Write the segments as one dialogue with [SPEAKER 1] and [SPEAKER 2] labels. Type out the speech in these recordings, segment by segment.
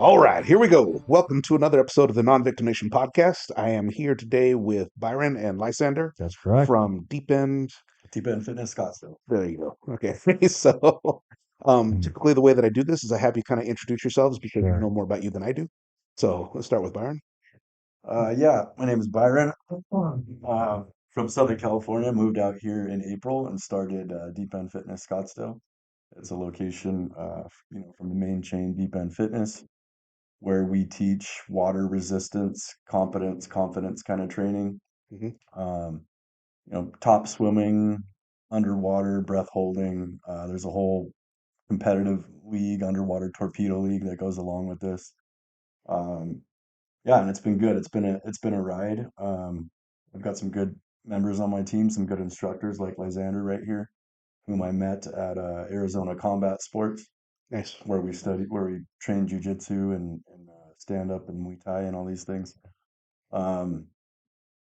[SPEAKER 1] All right, here we go. Welcome to another episode of the Non-Victim Nation podcast. I am here today with Byron and Lysander
[SPEAKER 2] That's correct.
[SPEAKER 1] from Deep End.
[SPEAKER 3] Deep End Fitness Scottsdale.
[SPEAKER 1] There you go. Okay. So,
[SPEAKER 2] Mm,
[SPEAKER 1] typically the way that I do this is I have you kind of introduce yourselves because I
[SPEAKER 2] sure.
[SPEAKER 1] know more about you than I do. So let's start with Byron.
[SPEAKER 3] Yeah, my name is Byron. From Southern California, moved out here in April and started Deep End Fitness Scottsdale. It's a location, from the main chain Deep End Fitness, where we teach water resistance, competence, confidence kind of training.
[SPEAKER 1] Hmm.
[SPEAKER 3] Um, top swimming, underwater, breath holding. There's a whole competitive league, underwater torpedo league that goes along with this. Um, Yeah, and it's been good. It's been a ride. I've got some good members on my team, some good instructors like Lysander right here, whom I met at Arizona Combat Sports,
[SPEAKER 1] Nice.
[SPEAKER 3] where we train jujitsu and stand up and Muay Thai and all these things. Um,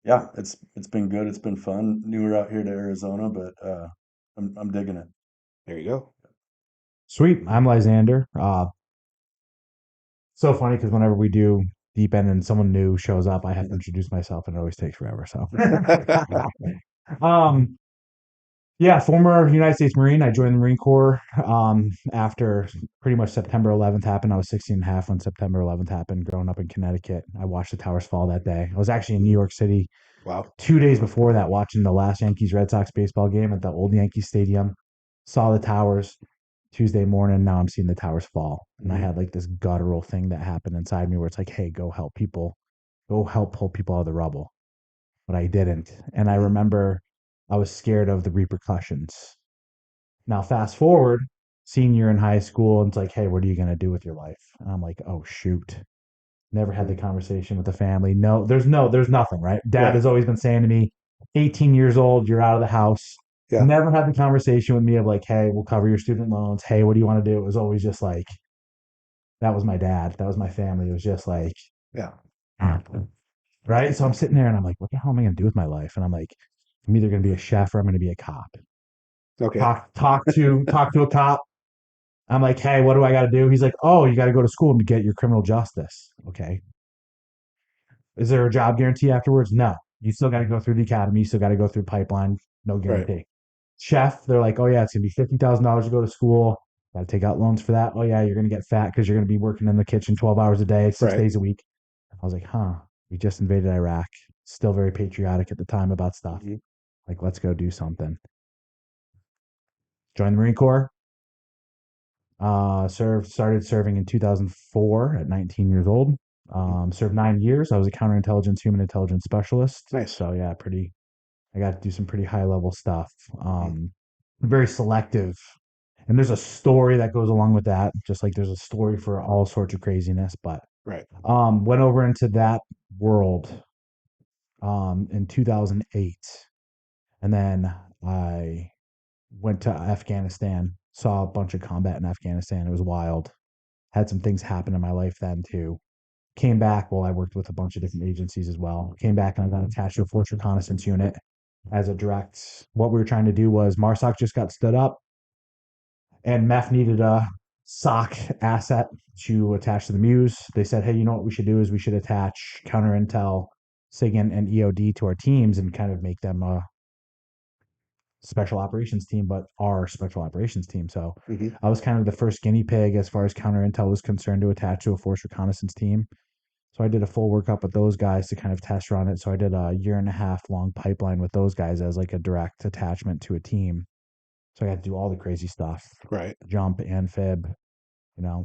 [SPEAKER 3] yeah, it's been good. It's been fun. Newer out here to Arizona, but I'm digging it.
[SPEAKER 1] There you go.
[SPEAKER 2] Sweet. I'm Lysander. So funny because whenever we do deep end and someone new shows up, I have to introduce myself and it always takes forever. So, um, yeah, former United States Marine. I joined the Marine Corps after pretty much September 11th happened. I was 16 and a half when September 11th happened, growing up in Connecticut. I watched the towers fall that day. I was actually in New York City
[SPEAKER 1] Wow.
[SPEAKER 2] 2 days before that watching the last Yankees Red Sox baseball game at the old Yankee Stadium. Saw the towers Tuesday morning. Now I'm seeing the towers fall. And I
[SPEAKER 1] Hmm.
[SPEAKER 2] had like this guttural thing that happened inside me where it's like, hey, go help people, go help pull people out of the rubble. But I didn't. And I
[SPEAKER 1] Hmm.
[SPEAKER 2] remember I was scared of the repercussions. Now, fast forward, senior in high school, and it's like, hey, what are you going to do with your life? And I'm like, oh, shoot. Never had the conversation with the family. There's nothing, right? Dad
[SPEAKER 1] Right.
[SPEAKER 2] has always been saying to me, 18 years old, you're out of the house.
[SPEAKER 1] Yeah.
[SPEAKER 2] Never had the conversation with me of like, hey, we'll cover your student loans. Hey, what do you want to do? It was always just like, that was my dad. That was my family. It was just like,
[SPEAKER 1] Yeah.
[SPEAKER 2] right? So I'm sitting there and I'm like, what the hell am I going to do with my life? And I'm like, I'm either going to be a chef or I'm going to be a cop.
[SPEAKER 1] Okay.
[SPEAKER 2] Talk to a cop. I'm like, hey, what do I got to do? He's like, oh, you got to go to school to get your criminal justice. Okay. Is there a job guarantee afterwards? No. You still got to go through the academy. You still got to go through pipeline. No
[SPEAKER 1] Right.
[SPEAKER 2] guarantee. Chef, they're like, oh yeah, it's gonna be $50,000 to go to school. Got to take out loans for that. Oh yeah, you're gonna get fat because you're gonna be working in the kitchen 12 hours a day, six
[SPEAKER 1] Right.
[SPEAKER 2] days a week. I was like, huh. We just invaded Iraq. Still very patriotic at the time about stuff.
[SPEAKER 1] Hmm.
[SPEAKER 2] Like, let's go do something. Joined the Marine Corps. Started serving in 2004 at 19 years old. Served 9 years. I was a counterintelligence, human intelligence specialist.
[SPEAKER 1] Nice.
[SPEAKER 2] So yeah, pretty. I got to do some pretty high level stuff.
[SPEAKER 1] Mhm.
[SPEAKER 2] Very selective, and there's a story that goes along with that. Just like there's a story for all sorts of craziness. But
[SPEAKER 1] Right.
[SPEAKER 2] went over into that world in 2008, and then I went to Afghanistan. Saw a bunch of combat in Afghanistan. It was wild. Had some things happen in my life then too. Came back. Well, I worked with a bunch of different agencies as well. Came back and I got attached to a force reconnaissance unit as a direct. What we were trying to do was MARSOC just got stood up, and MEF needed a SOC asset to attach to the Muse. They said, hey, you know what we should do is we should attach counter intel, SIGINT, and EOD to our teams and kind of make them a special operations team, but our special operations team. So
[SPEAKER 1] Hmm.
[SPEAKER 2] I was kind of the first guinea pig as far as counter intel was concerned to attach to a force reconnaissance team. So I did a full workup with those guys to kind of test run it. So I did a year and a half long pipeline with those guys as like a direct attachment to a team. So I had to do all the crazy stuff,
[SPEAKER 1] Right.
[SPEAKER 2] jump, amphib.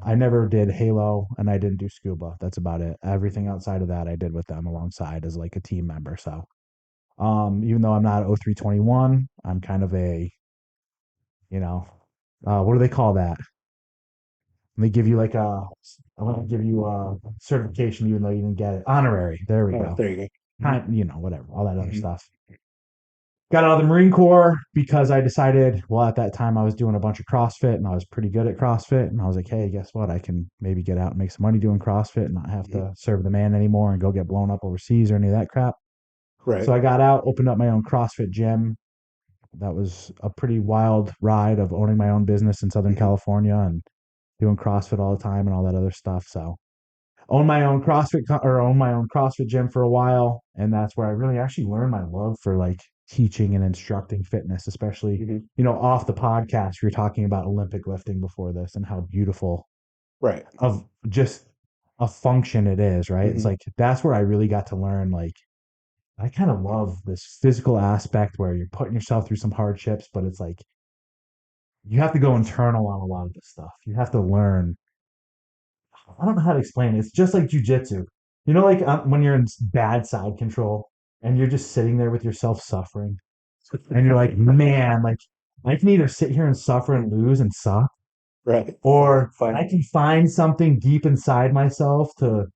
[SPEAKER 2] I never did Halo and I didn't do scuba. That's about it. Everything outside of that I did with them alongside as like a team member. So even though I'm not 0321, I'm kind of a, you know, what do they call that? They give you like I want to give you a certification even though you didn't get it. Honorary. There we
[SPEAKER 1] Oh,
[SPEAKER 2] go.
[SPEAKER 1] there you go.
[SPEAKER 2] Whatever, all that other
[SPEAKER 1] Hmm.
[SPEAKER 2] stuff. Got out of the Marine Corps because I decided, well, at that time I was doing a bunch of CrossFit and I was pretty good at CrossFit. And I was like, hey, guess what? I can maybe get out and make some money doing CrossFit and not have
[SPEAKER 1] Hmm.
[SPEAKER 2] to serve the man anymore and go get blown up overseas or any of that crap.
[SPEAKER 1] Right.
[SPEAKER 2] So I got out, opened up my own CrossFit gym. That was a pretty wild ride of owning my own business in Southern
[SPEAKER 1] Hmm.
[SPEAKER 2] California and doing CrossFit all the time and all that other stuff. So own my own own my own CrossFit gym for a while, and that's where I really actually learned my love for like teaching and instructing fitness, especially
[SPEAKER 1] Hmm.
[SPEAKER 2] off the podcast we were talking about Olympic lifting before this and how beautiful
[SPEAKER 1] Right.
[SPEAKER 2] of just a function it is, right? It's
[SPEAKER 1] Hmm.
[SPEAKER 2] like that's where I really got to learn like I kind of love this physical aspect where you're putting yourself through some hardships, but it's like you have to go internal on a lot of this stuff. You have to learn. I don't know how to explain it. It's just like jujitsu. Like when you're in bad side control and you're just sitting there with yourself suffering, and you're like, man, like I can either sit here and suffer and lose and suck,
[SPEAKER 1] Right.
[SPEAKER 2] or I
[SPEAKER 3] Fine.
[SPEAKER 2] can find something deep inside myself to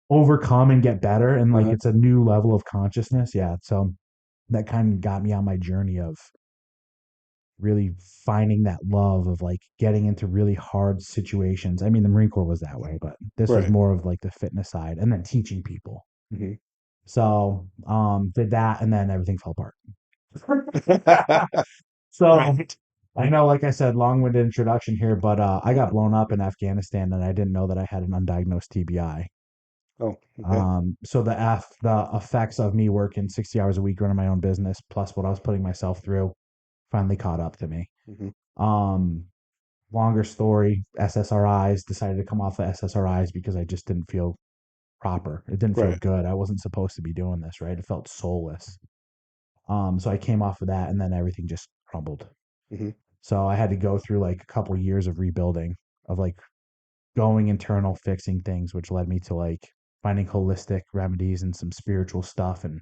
[SPEAKER 2] overcome and get better. And like
[SPEAKER 1] Uh-huh.
[SPEAKER 2] it's a new level of consciousness. Yeah. So that kind of got me on my journey of really finding that love of like getting into really hard situations. I mean, the Marine Corps was that way, but this was
[SPEAKER 1] Right.
[SPEAKER 2] more of like the fitness side and then teaching people.
[SPEAKER 1] Hmm.
[SPEAKER 2] So, did that and then everything fell apart. So
[SPEAKER 1] Right.
[SPEAKER 2] I know, like I said, long-winded introduction here, but I got blown up in Afghanistan and I didn't know that I had an undiagnosed TBI.
[SPEAKER 1] Oh, okay.
[SPEAKER 2] So the effects of me working 60 hours a week running my own business plus what I was putting myself through finally caught up to me.
[SPEAKER 1] Hmm.
[SPEAKER 2] Um, Longer story, SSRIs, decided to come off of SSRIs because I just didn't feel proper. It didn't feel
[SPEAKER 1] Right.
[SPEAKER 2] good. I wasn't supposed to be doing this, right? It felt soulless. So I came off of that and then everything just crumbled.
[SPEAKER 1] Hmm.
[SPEAKER 2] So I had to go through like a couple years of rebuilding, of like going internal, fixing things, which led me to like finding holistic remedies and some spiritual stuff and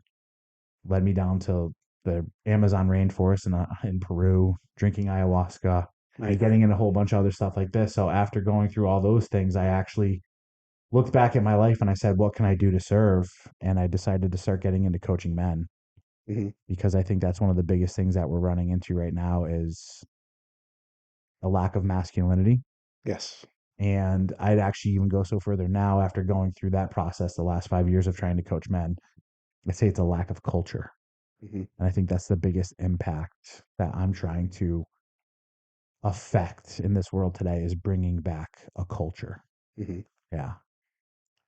[SPEAKER 2] led me down to the Amazon rainforest in Peru, drinking ayahuasca and
[SPEAKER 1] Nice.
[SPEAKER 2] getting in a whole bunch of other stuff like this. So after going through all those things, I actually looked back at my life and I said, what can I do to serve? And I decided to start getting into coaching men
[SPEAKER 1] Hmm.
[SPEAKER 2] because I think that's one of the biggest things that we're running into right now is a lack of masculinity.
[SPEAKER 1] Yes.
[SPEAKER 2] And I'd actually even go so further now after going through that process the last 5 years of trying to coach men. I'd say it's a lack of culture.
[SPEAKER 1] Hmm.
[SPEAKER 2] And I think that's the biggest impact that I'm trying to affect in this world today is bringing back a culture.
[SPEAKER 1] Hmm.
[SPEAKER 2] Yeah.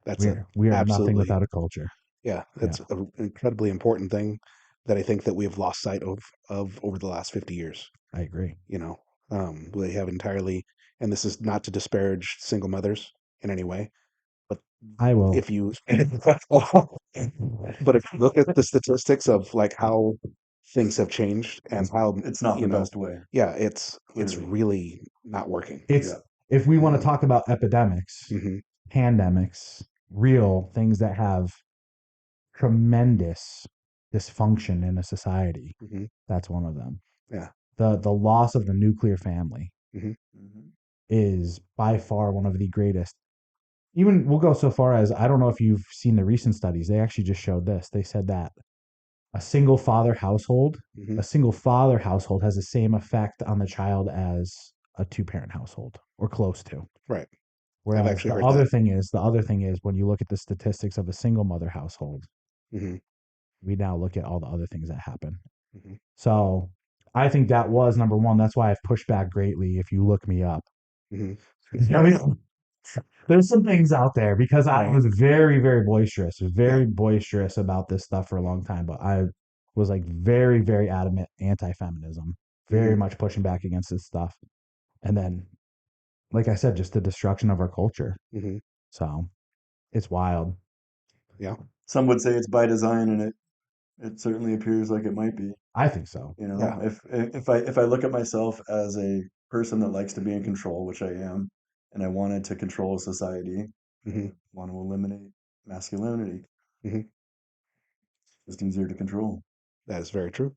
[SPEAKER 1] That's a
[SPEAKER 2] We are nothing
[SPEAKER 1] absolutely,
[SPEAKER 2] without a culture.
[SPEAKER 1] yeah,
[SPEAKER 2] Yeah,
[SPEAKER 1] that's an incredibly important thing that I think that we have lost sight of over the last 50 years.
[SPEAKER 2] I agree.
[SPEAKER 1] You know, we have entirely, and this is not to disparage single mothers in any way, but
[SPEAKER 2] I will.
[SPEAKER 1] if you, but if you look at the statistics of like how things have changed and
[SPEAKER 3] It's
[SPEAKER 1] how,
[SPEAKER 3] it's not
[SPEAKER 1] you
[SPEAKER 3] the
[SPEAKER 1] know,
[SPEAKER 3] best way,
[SPEAKER 1] yeah, it's
[SPEAKER 3] clearly.
[SPEAKER 1] really not working.
[SPEAKER 2] It's
[SPEAKER 3] Yeah.
[SPEAKER 2] if we want to talk about epidemics,
[SPEAKER 1] Hmm.
[SPEAKER 2] pandemics, real things that have tremendous dysfunction in a society,
[SPEAKER 1] Hmm.
[SPEAKER 2] that's one of them.
[SPEAKER 1] Yeah.
[SPEAKER 2] The loss of the nuclear family
[SPEAKER 1] Hmm.
[SPEAKER 3] Hmm.
[SPEAKER 2] is by far one of the greatest. Even we'll go so far as I don't know if you've seen the recent studies. They actually just showed this. They said that a single father household,
[SPEAKER 1] Hmm.
[SPEAKER 2] a single father household has the same effect on the child as a two-parent household or close to.
[SPEAKER 1] Right. I've
[SPEAKER 2] Whereas
[SPEAKER 1] actually heard that.
[SPEAKER 2] the other thing is when you look at the statistics of a single mother household,
[SPEAKER 1] Hmm.
[SPEAKER 2] we now look at all the other things that happen.
[SPEAKER 1] Hmm.
[SPEAKER 2] So I think that was number one. That's why I've pushed back greatly. If you look me up,
[SPEAKER 1] Hmm.
[SPEAKER 2] I mean, there's some things out there because I
[SPEAKER 1] Right.
[SPEAKER 2] was very boisterous about this stuff for a long time. But I was like very adamant anti-feminism, very
[SPEAKER 1] Hmm.
[SPEAKER 2] much pushing back against this stuff. And then, like I said, just the destruction of our culture.
[SPEAKER 1] Hmm.
[SPEAKER 2] So it's wild.
[SPEAKER 1] Yeah.
[SPEAKER 3] Some would say it's by design, and it certainly appears like it might be.
[SPEAKER 2] I think so.
[SPEAKER 3] You know,
[SPEAKER 1] Yeah.
[SPEAKER 3] if I look at myself as a person that likes to be in control, which I am, and I wanted to control society,
[SPEAKER 1] Hmm.
[SPEAKER 3] want to eliminate masculinity,
[SPEAKER 1] Hmm.
[SPEAKER 3] just easier to control.
[SPEAKER 1] That is very true.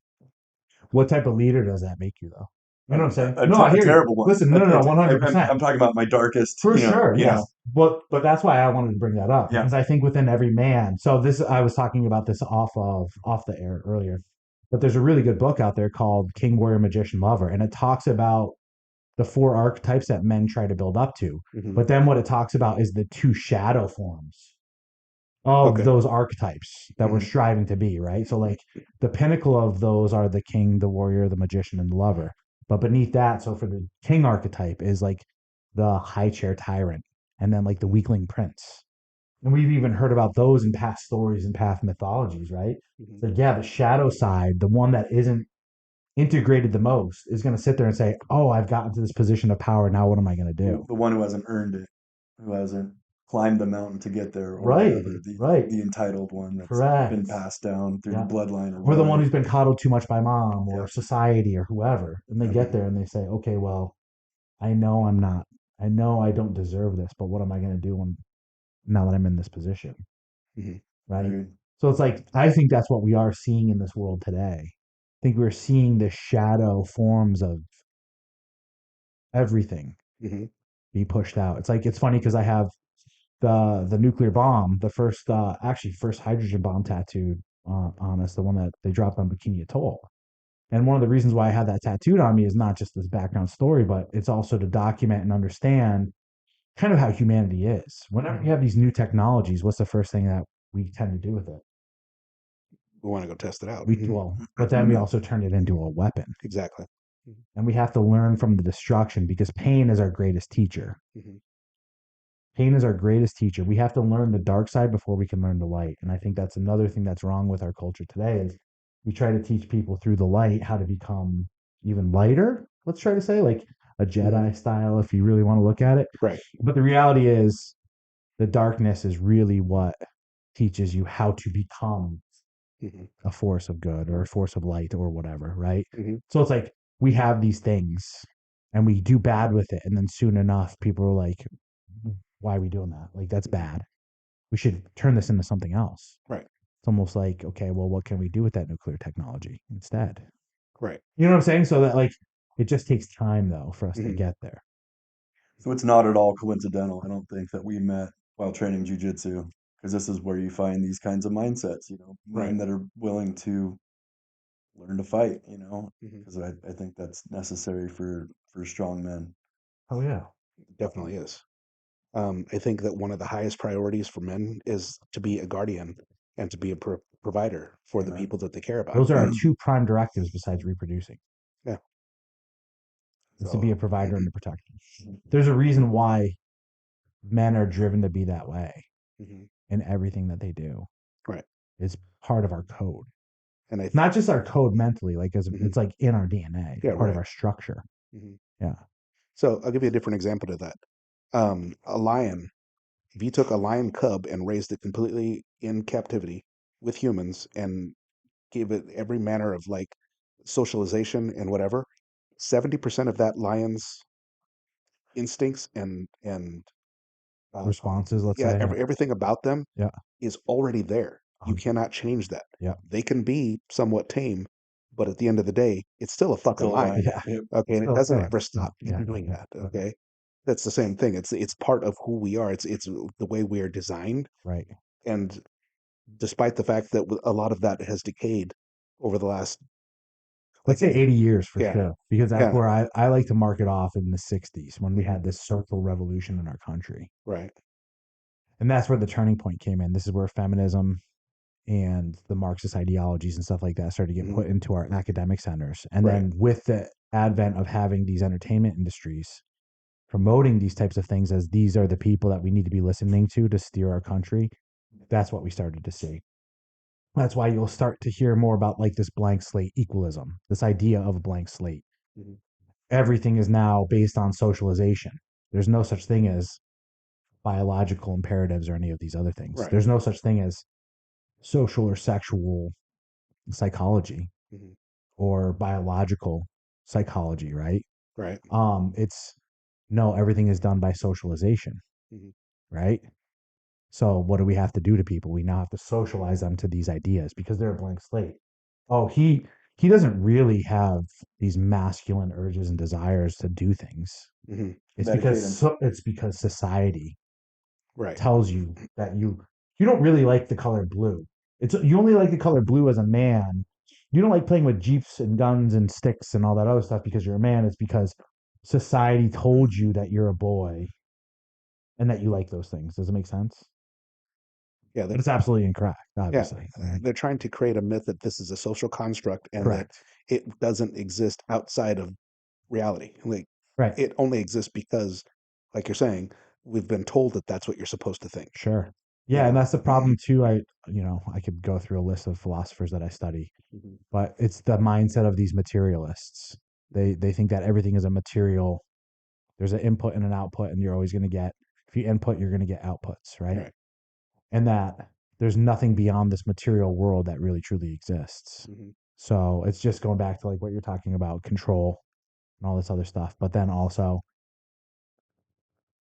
[SPEAKER 2] What type of leader does that make you, though? You
[SPEAKER 3] A,
[SPEAKER 2] know what I'm saying?
[SPEAKER 3] a,
[SPEAKER 2] No, I
[SPEAKER 3] a
[SPEAKER 2] hear you.
[SPEAKER 3] terrible one.
[SPEAKER 2] Listen, no, 100%.
[SPEAKER 3] I'm talking about my darkest,
[SPEAKER 2] For sure,
[SPEAKER 3] you
[SPEAKER 2] yeah.
[SPEAKER 3] know,
[SPEAKER 2] But that's why I wanted to bring that up
[SPEAKER 3] yeah.
[SPEAKER 2] because I think within every man. So this I was talking about this off the air earlier. But there's a really good book out there called King, Warrior, Magician, Lover, and it talks about the four archetypes that men try to build up to.
[SPEAKER 1] Hmm.
[SPEAKER 2] But then what it talks about is the two shadow forms of
[SPEAKER 1] Okay.
[SPEAKER 2] those archetypes that we're
[SPEAKER 1] Hmm.
[SPEAKER 2] striving to be, right? So like the pinnacle of those are the king, the warrior, the magician, and the lover. But beneath that, so for the king archetype is like the high chair tyrant, and then like the weakling prince. And we've even heard about those in past stories and past mythologies, right?
[SPEAKER 1] Hmm.
[SPEAKER 2] So yeah, the shadow side, the one that isn't integrated the most, is going to sit there and say, "Oh, I've gotten to this position of power. Now what am I going to do?"
[SPEAKER 3] The one who hasn't earned it, who hasn't climbed the mountain to get there or
[SPEAKER 2] Right,
[SPEAKER 3] whatever,
[SPEAKER 2] right,
[SPEAKER 3] the entitled one that's been
[SPEAKER 2] correct.
[SPEAKER 3] passed down through the
[SPEAKER 2] Yeah.
[SPEAKER 3] bloodline or
[SPEAKER 2] Or the one
[SPEAKER 3] whatever.
[SPEAKER 2] who's been coddled too much by mom or
[SPEAKER 3] Yep.
[SPEAKER 2] society or whoever. And they
[SPEAKER 3] Yep.
[SPEAKER 2] get there and they say, okay, well, I know I'm not, I know I don't deserve this, but what am I going to do now that I'm in this position?
[SPEAKER 1] Hmm.
[SPEAKER 2] Right.
[SPEAKER 3] Agreed.
[SPEAKER 2] So it's like, I think that's what we are seeing in this world today. I think we're seeing the shadow forms of everything
[SPEAKER 1] Hmm.
[SPEAKER 2] be pushed out. It's like, it's funny because I have the nuclear bomb, the first, actually, first hydrogen bomb tattooed on us, the one that they dropped on Bikini Atoll. And one of the reasons why I have that tattooed on me is not just this background story, but it's also to document and understand kind of how humanity is. Whenever we have these new technologies, what's the first thing that we tend to do with it?
[SPEAKER 1] We want to go test it out.
[SPEAKER 2] We
[SPEAKER 1] Hmm.
[SPEAKER 2] well, but then we also turn it into a weapon.
[SPEAKER 1] Exactly.
[SPEAKER 2] And we have to learn from the destruction because pain is our greatest teacher.
[SPEAKER 1] Hmm.
[SPEAKER 2] Pain is our greatest teacher. We have to learn the dark side before we can learn the light. And I think that's another thing that's wrong with our culture today is we try to teach people through the light how to become even lighter. Let's try to say like a
[SPEAKER 1] Hmm.
[SPEAKER 2] Jedi style if you really want to look at it.
[SPEAKER 1] Right.
[SPEAKER 2] But the reality is the darkness is really what teaches you how to become
[SPEAKER 1] Hmm.
[SPEAKER 2] a force of good or a force of light or whatever, right?
[SPEAKER 1] Hmm.
[SPEAKER 2] So it's like we have these things and we do bad with it and then soon enough people are like why are we doing that? Like that's
[SPEAKER 1] Hmm.
[SPEAKER 2] bad. We should turn this into something else.
[SPEAKER 1] Right.
[SPEAKER 2] It's almost like, okay, well, what can we do with that nuclear technology instead?
[SPEAKER 1] Right.
[SPEAKER 2] You know what I'm saying? So that like it just takes time though for us to
[SPEAKER 1] Hmm.
[SPEAKER 2] get there.
[SPEAKER 3] So it's not at all coincidental, I don't think, that we met while training jujitsu, because this is where you find these kinds of mindsets,
[SPEAKER 1] Right.
[SPEAKER 3] men that are willing to learn to fight,
[SPEAKER 1] Hmm.
[SPEAKER 3] because I think that's necessary for strong men.
[SPEAKER 2] Oh yeah.
[SPEAKER 1] Definitely is. I think that one of the highest priorities for men is to be a guardian and to be a provider for the
[SPEAKER 3] Amen.
[SPEAKER 1] people that they care about.
[SPEAKER 2] Those are our two prime directives besides reproducing.
[SPEAKER 1] Yeah.
[SPEAKER 2] Is to be a
[SPEAKER 1] So,
[SPEAKER 2] provider and a protector. There's a reason why men are driven to be that way
[SPEAKER 1] mhm,
[SPEAKER 2] in everything that they do.
[SPEAKER 1] right.
[SPEAKER 2] It's part of our code.
[SPEAKER 1] And
[SPEAKER 2] Not just our code mentally, like as
[SPEAKER 1] mhm,
[SPEAKER 2] it's like in our DNA,
[SPEAKER 1] yeah,
[SPEAKER 2] part of
[SPEAKER 1] right.
[SPEAKER 2] our structure.
[SPEAKER 1] Mhm.
[SPEAKER 2] Yeah.
[SPEAKER 1] So I'll give you a different example to that. A lion, if you took a lion cub and raised it completely in captivity with humans and gave it every manner of like socialization and whatever, 70% of that lion's instincts and uh,
[SPEAKER 2] Responses, let's
[SPEAKER 1] yeah,
[SPEAKER 2] say. Yeah.
[SPEAKER 1] everything about them
[SPEAKER 2] Yeah.
[SPEAKER 1] is already there. You
[SPEAKER 2] 100.
[SPEAKER 1] cannot change that.
[SPEAKER 2] Yeah.
[SPEAKER 1] They can be somewhat tame, but at the end of the day, it's still a fucking
[SPEAKER 3] Still a
[SPEAKER 1] lion.
[SPEAKER 3] lion.
[SPEAKER 2] Yeah.
[SPEAKER 3] Yep.
[SPEAKER 1] Okay, and it
[SPEAKER 2] Still,
[SPEAKER 1] doesn't
[SPEAKER 2] yeah.
[SPEAKER 1] ever
[SPEAKER 2] Yeah.
[SPEAKER 1] stop
[SPEAKER 2] Yeah.
[SPEAKER 1] doing
[SPEAKER 2] Yeah.
[SPEAKER 1] that.
[SPEAKER 2] Yeah.
[SPEAKER 1] Okay, that's the same thing. It's part of who we are. It's the way we are designed,
[SPEAKER 2] Right.
[SPEAKER 1] and despite the fact that a lot of that has decayed over the last,
[SPEAKER 2] Let's
[SPEAKER 1] like,
[SPEAKER 2] say 80 years for
[SPEAKER 1] yeah,
[SPEAKER 2] sure, because that's
[SPEAKER 1] yeah,
[SPEAKER 2] where I like to mark it off in the 60s when we
[SPEAKER 1] hmm,
[SPEAKER 2] had this social revolution in our country.
[SPEAKER 1] right,
[SPEAKER 2] And that's where the turning point came in. This is where feminism and the Marxist ideologies and stuff like that started to get
[SPEAKER 1] hmm,
[SPEAKER 2] put into our academic centers. And
[SPEAKER 1] right,
[SPEAKER 2] then with the advent of having these entertainment industries promoting these types of things as these are the people that we need to be listening to steer our country, that's what we started to see. That's why you'll start to hear more about like this blank slate equalism, this idea of a blank slate.
[SPEAKER 1] hmm,
[SPEAKER 2] Everything is now based on socialization. There's no such thing as biological imperatives or any of these other things.
[SPEAKER 1] right,
[SPEAKER 2] There's no such thing as social or sexual psychology
[SPEAKER 1] hmm,
[SPEAKER 2] or biological psychology, right?
[SPEAKER 1] right,
[SPEAKER 2] It's no, everything is done by socialization,
[SPEAKER 1] hmm,
[SPEAKER 2] right? So what do we have to do to people? We now have to socialize them to these ideas because they're a blank slate. Oh, he doesn't really have these masculine urges and desires to do things.
[SPEAKER 1] hmm,
[SPEAKER 3] Medicate him.
[SPEAKER 2] It's because society
[SPEAKER 1] right,
[SPEAKER 2] tells you that you don't really like the color blue. It's you only like the color blue as a man. You don't like playing with jeeps and guns and sticks and all that other stuff because you're a man. It's because society told you that you're a boy and that you like those things. Does it make sense?
[SPEAKER 1] yeah.
[SPEAKER 2] But it's absolutely incorrect,
[SPEAKER 1] Yeah,
[SPEAKER 2] obviously. Right?
[SPEAKER 1] they're trying to create a myth that this is a social construct and that
[SPEAKER 2] Correct.
[SPEAKER 1] it doesn't exist outside of reality. Like,
[SPEAKER 2] Right.
[SPEAKER 1] it only exists because, like you're saying, we've been told that that's what you're supposed to think.
[SPEAKER 2] Sure.
[SPEAKER 1] you
[SPEAKER 2] Yeah, and
[SPEAKER 1] know.
[SPEAKER 2] that's the problem too. I could go through a list of philosophers that I study,
[SPEAKER 1] Mhm.
[SPEAKER 2] but it's the mindset of these materialists. They think that everything is a material. There's an input and an output, and you're always going to get, if you input, you're going to get outputs, right?
[SPEAKER 1] Right.
[SPEAKER 2] And that there's nothing beyond this material world that really truly exists.
[SPEAKER 1] Hmm.
[SPEAKER 2] So it's just going back to like what you're talking about, control and all this other stuff. But then also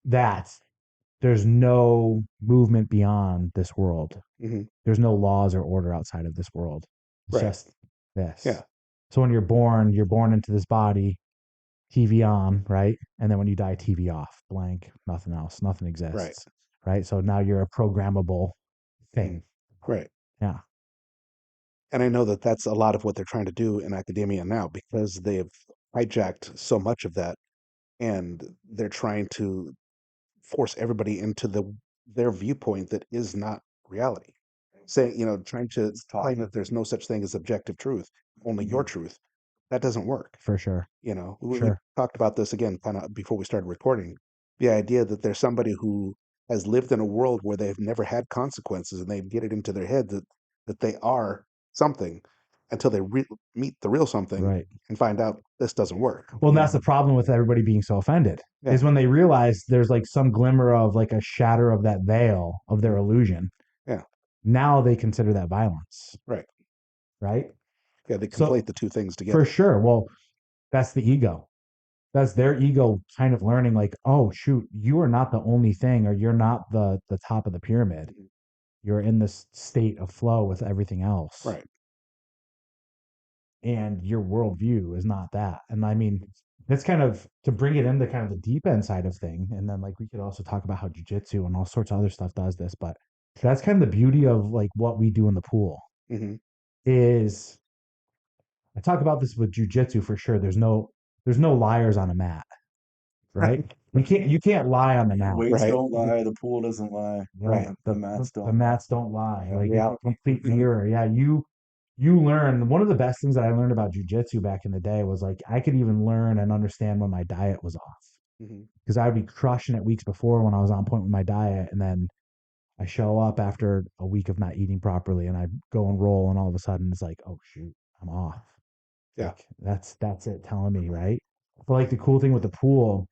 [SPEAKER 2] that there's no movement beyond this world.
[SPEAKER 1] Hmm.
[SPEAKER 2] There's no laws or order outside of this world. It's
[SPEAKER 1] Right.
[SPEAKER 2] just this.
[SPEAKER 1] Yeah.
[SPEAKER 2] So when you're born into this body, TV on, right? And then when you die, TV off, blank, nothing else, nothing
[SPEAKER 1] Right.
[SPEAKER 2] exists, right? So now you're a programmable
[SPEAKER 1] Hmm.
[SPEAKER 2] thing.
[SPEAKER 1] Right.
[SPEAKER 2] Yeah,
[SPEAKER 1] And I know that that's a lot of what they're trying to do in academia now because they've hijacked so much of that, and they're trying to force everybody into their viewpoint that is not reality. Saying, trying to
[SPEAKER 3] It's
[SPEAKER 1] claim
[SPEAKER 3] talking.
[SPEAKER 1] that there's no such thing as objective truth, only your
[SPEAKER 3] Mhm.
[SPEAKER 1] truth. That doesn't work.
[SPEAKER 2] for sure.
[SPEAKER 1] We
[SPEAKER 2] Sure.
[SPEAKER 1] talked about this again kind of before we started recording. The idea that there's somebody who has lived in a world where they've never had consequences and they get it into their head that they are something until they meet the real something
[SPEAKER 2] Right.
[SPEAKER 1] and find out this doesn't work.
[SPEAKER 2] Well, and that's the problem with everybody being so offended
[SPEAKER 1] Yeah.
[SPEAKER 2] is when they realize there's like some glimmer of like a shatter of that veil of their
[SPEAKER 1] Mhm.
[SPEAKER 2] illusion.
[SPEAKER 1] Yeah.
[SPEAKER 2] Now they consider that violence,
[SPEAKER 1] Right.
[SPEAKER 2] right?
[SPEAKER 1] Yeah. They conflate
[SPEAKER 2] So
[SPEAKER 1] the two things
[SPEAKER 2] for
[SPEAKER 1] together.
[SPEAKER 2] sure. Well, that's the ego. That's their ego kind of learning like, oh shoot, you are not the only thing, or you're not the top of the pyramid.
[SPEAKER 1] Mhm.
[SPEAKER 2] You're in this state of flow with everything else.
[SPEAKER 1] Right.
[SPEAKER 2] And your worldview is not that. And I mean, that's kind of to bring it into kind of the deep end side of thing. And then like we could also talk about how jujitsu and all sorts of other stuff does this, but that's kind of the beauty of like what we do in the pool
[SPEAKER 1] Hmm.
[SPEAKER 2] is I talk about this with jujitsu for sure. There's no liars on a mat, right? You can't lie on the mat.
[SPEAKER 3] Weights
[SPEAKER 1] Right.
[SPEAKER 3] don't lie. The pool doesn't lie.
[SPEAKER 2] Right.
[SPEAKER 1] Right.
[SPEAKER 3] The
[SPEAKER 2] The
[SPEAKER 3] mats
[SPEAKER 2] the
[SPEAKER 3] don't lie.
[SPEAKER 2] mats don't lie.
[SPEAKER 3] Yeah.
[SPEAKER 2] Like it's a
[SPEAKER 1] Reality.
[SPEAKER 2] complete mirror. Yeah, you learn one of the best things that I learned about jujitsu back in the day was like I could even learn and understand when my diet was off.
[SPEAKER 1] Hmm.
[SPEAKER 2] Because I would be crushing it weeks before when I was on point with my diet, and then I show up after a week of not eating properly and I go and roll and all of a sudden it's like, oh shoot, I'm off.
[SPEAKER 1] Yeah.
[SPEAKER 2] Like that's it telling me, right? But like the cool thing with the pool,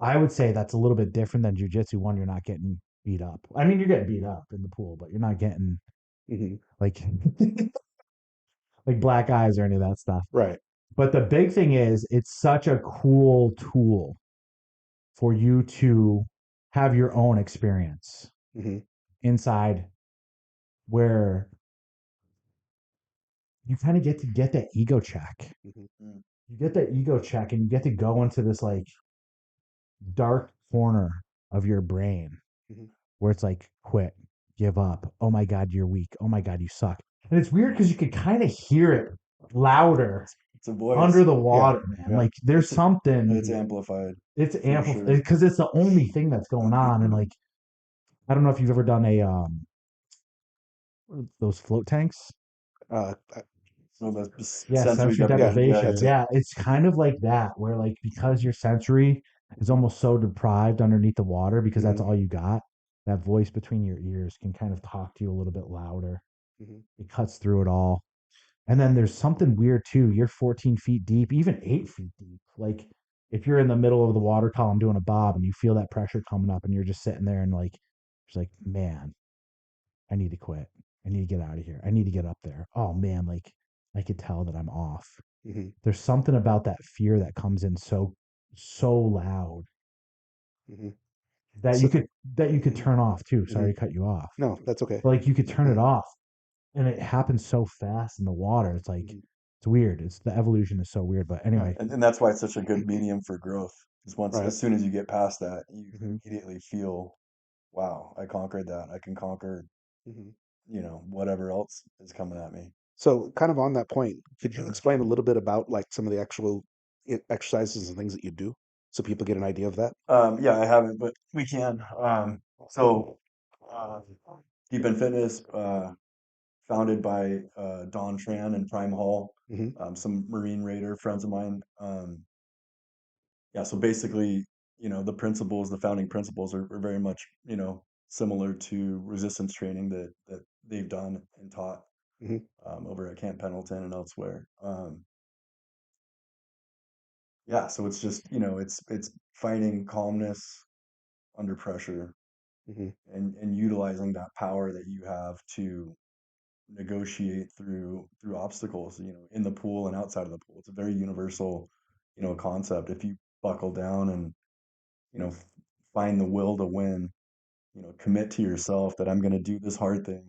[SPEAKER 2] I would say that's a little bit different than jujitsu. One, you're not getting beat up. I mean, you're getting beat up in the pool, but you're not getting
[SPEAKER 1] Hmm.
[SPEAKER 2] like like black eyes or any of that stuff.
[SPEAKER 1] Right.
[SPEAKER 2] But the big thing is, it's such a cool tool for you to have your own experience
[SPEAKER 1] Hmm.
[SPEAKER 2] inside where you kind of get that ego check.
[SPEAKER 1] Hmm.
[SPEAKER 3] Mm.
[SPEAKER 2] You get that ego check and you get to go into this like dark corner of your brain
[SPEAKER 1] Hmm.
[SPEAKER 2] where it's like quit, give up. Oh my God, you're weak. Oh my God, you suck. And it's weird because you could kind of hear it louder
[SPEAKER 3] It's a
[SPEAKER 2] under
[SPEAKER 3] voice.
[SPEAKER 2] the
[SPEAKER 1] Yeah.
[SPEAKER 2] water, man.
[SPEAKER 3] Yeah.
[SPEAKER 2] Like there's something,
[SPEAKER 3] It's amplified
[SPEAKER 2] it's
[SPEAKER 3] for
[SPEAKER 2] amplified
[SPEAKER 3] sure.
[SPEAKER 2] because it's the only thing that's going on. And like, I don't know if you've ever done a those float tanks.
[SPEAKER 1] Uh,
[SPEAKER 3] So the
[SPEAKER 2] Yeah,
[SPEAKER 3] sensory
[SPEAKER 2] sensory
[SPEAKER 1] yeah.
[SPEAKER 3] deprivation. Yeah,
[SPEAKER 2] deprivation.
[SPEAKER 3] yeah.
[SPEAKER 1] That's it.
[SPEAKER 2] Yeah, it's kind of like that, where like because your sensory is almost so deprived underneath the water because that's
[SPEAKER 1] Hmm.
[SPEAKER 2] all you got, that voice between your ears can kind of talk to you a little bit louder.
[SPEAKER 1] Hmm.
[SPEAKER 2] It cuts through it all. And then there's something weird too. You're 14 feet deep, even 8 feet deep. Like if you're in the middle of the water column doing a bob and you feel that pressure coming up and you're just sitting there and like, it's like, man, I need to quit. I need to get out of here. I need to get up there. Oh man, like I could tell that I'm off.
[SPEAKER 1] Hmm.
[SPEAKER 2] There's something about that fear that comes in so loud
[SPEAKER 1] Hmm.
[SPEAKER 2] that you
[SPEAKER 1] So,
[SPEAKER 2] could that you could
[SPEAKER 1] hmm.
[SPEAKER 2] turn off too.
[SPEAKER 1] Hmm.
[SPEAKER 2] Sorry to cut you off.
[SPEAKER 1] No, that's okay.
[SPEAKER 2] But like you could turn
[SPEAKER 1] Yeah.
[SPEAKER 2] it off and it happens so fast in the water. It's like
[SPEAKER 1] Hmm.
[SPEAKER 2] it's weird. It's the evolution is so weird. But
[SPEAKER 1] Yeah.
[SPEAKER 2] anyway,
[SPEAKER 3] And that's why it's such a good medium for growth. Because
[SPEAKER 1] Right.
[SPEAKER 3] as soon as you get past that, you
[SPEAKER 1] Hmm.
[SPEAKER 3] immediately feel, wow, I conquered that. I can conquer,
[SPEAKER 1] Hmm.
[SPEAKER 3] whatever else is coming at me.
[SPEAKER 1] So, kind of on that point, could you explain a little bit about like some of the actual exercises and things that you do, so people get an idea of that?
[SPEAKER 3] Yeah, I haven't, but we can. So, uh, Deep in Fitness, founded by Don Tran and Prime Hall,
[SPEAKER 1] Hmm.
[SPEAKER 3] some Marine Raider friends of mine. Yeah, so basically, the principles, the founding principles are very much, similar to resistance training that they've done and taught
[SPEAKER 1] Hmm.
[SPEAKER 3] over at Camp Pendleton and elsewhere. Yeah, so it's just, it's finding calmness under pressure
[SPEAKER 1] Hmm.
[SPEAKER 3] and utilizing that power that you have to negotiate through obstacles, in the pool and outside of the pool. It's a very universal, concept. If you buckle down and, you know, f- find the will to win, commit to yourself that I'm going to do this hard thing.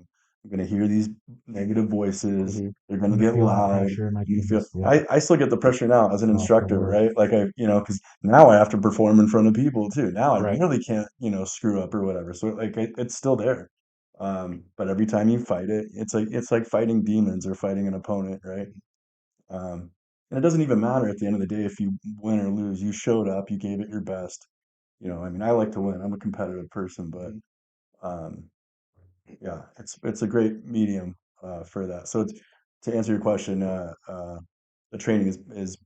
[SPEAKER 3] I'm going to hear these negative voices.
[SPEAKER 1] Hmm.
[SPEAKER 3] They're going
[SPEAKER 2] I'm
[SPEAKER 3] to
[SPEAKER 2] gonna
[SPEAKER 3] get
[SPEAKER 2] feel that
[SPEAKER 3] loud.
[SPEAKER 2] pressure in my
[SPEAKER 3] You feel,
[SPEAKER 2] penis. Yep.
[SPEAKER 3] I still get the pressure now as an
[SPEAKER 2] Oh, of
[SPEAKER 3] instructor,
[SPEAKER 2] course.
[SPEAKER 3] right? Like because now I have to perform in front of people too. Now I
[SPEAKER 1] Right.
[SPEAKER 3] really can't, screw up or whatever. So like it's still there. But every time you fight it, it's like fighting demons or fighting an opponent, right? Um, and it doesn't even matter at the end of the day if you win or lose. You showed up, you gave it your best. I mean, I like to win. I'm a competitive person, but
[SPEAKER 1] Hmm.
[SPEAKER 3] um, yeah, it's a great medium for that. So to answer your question, the training is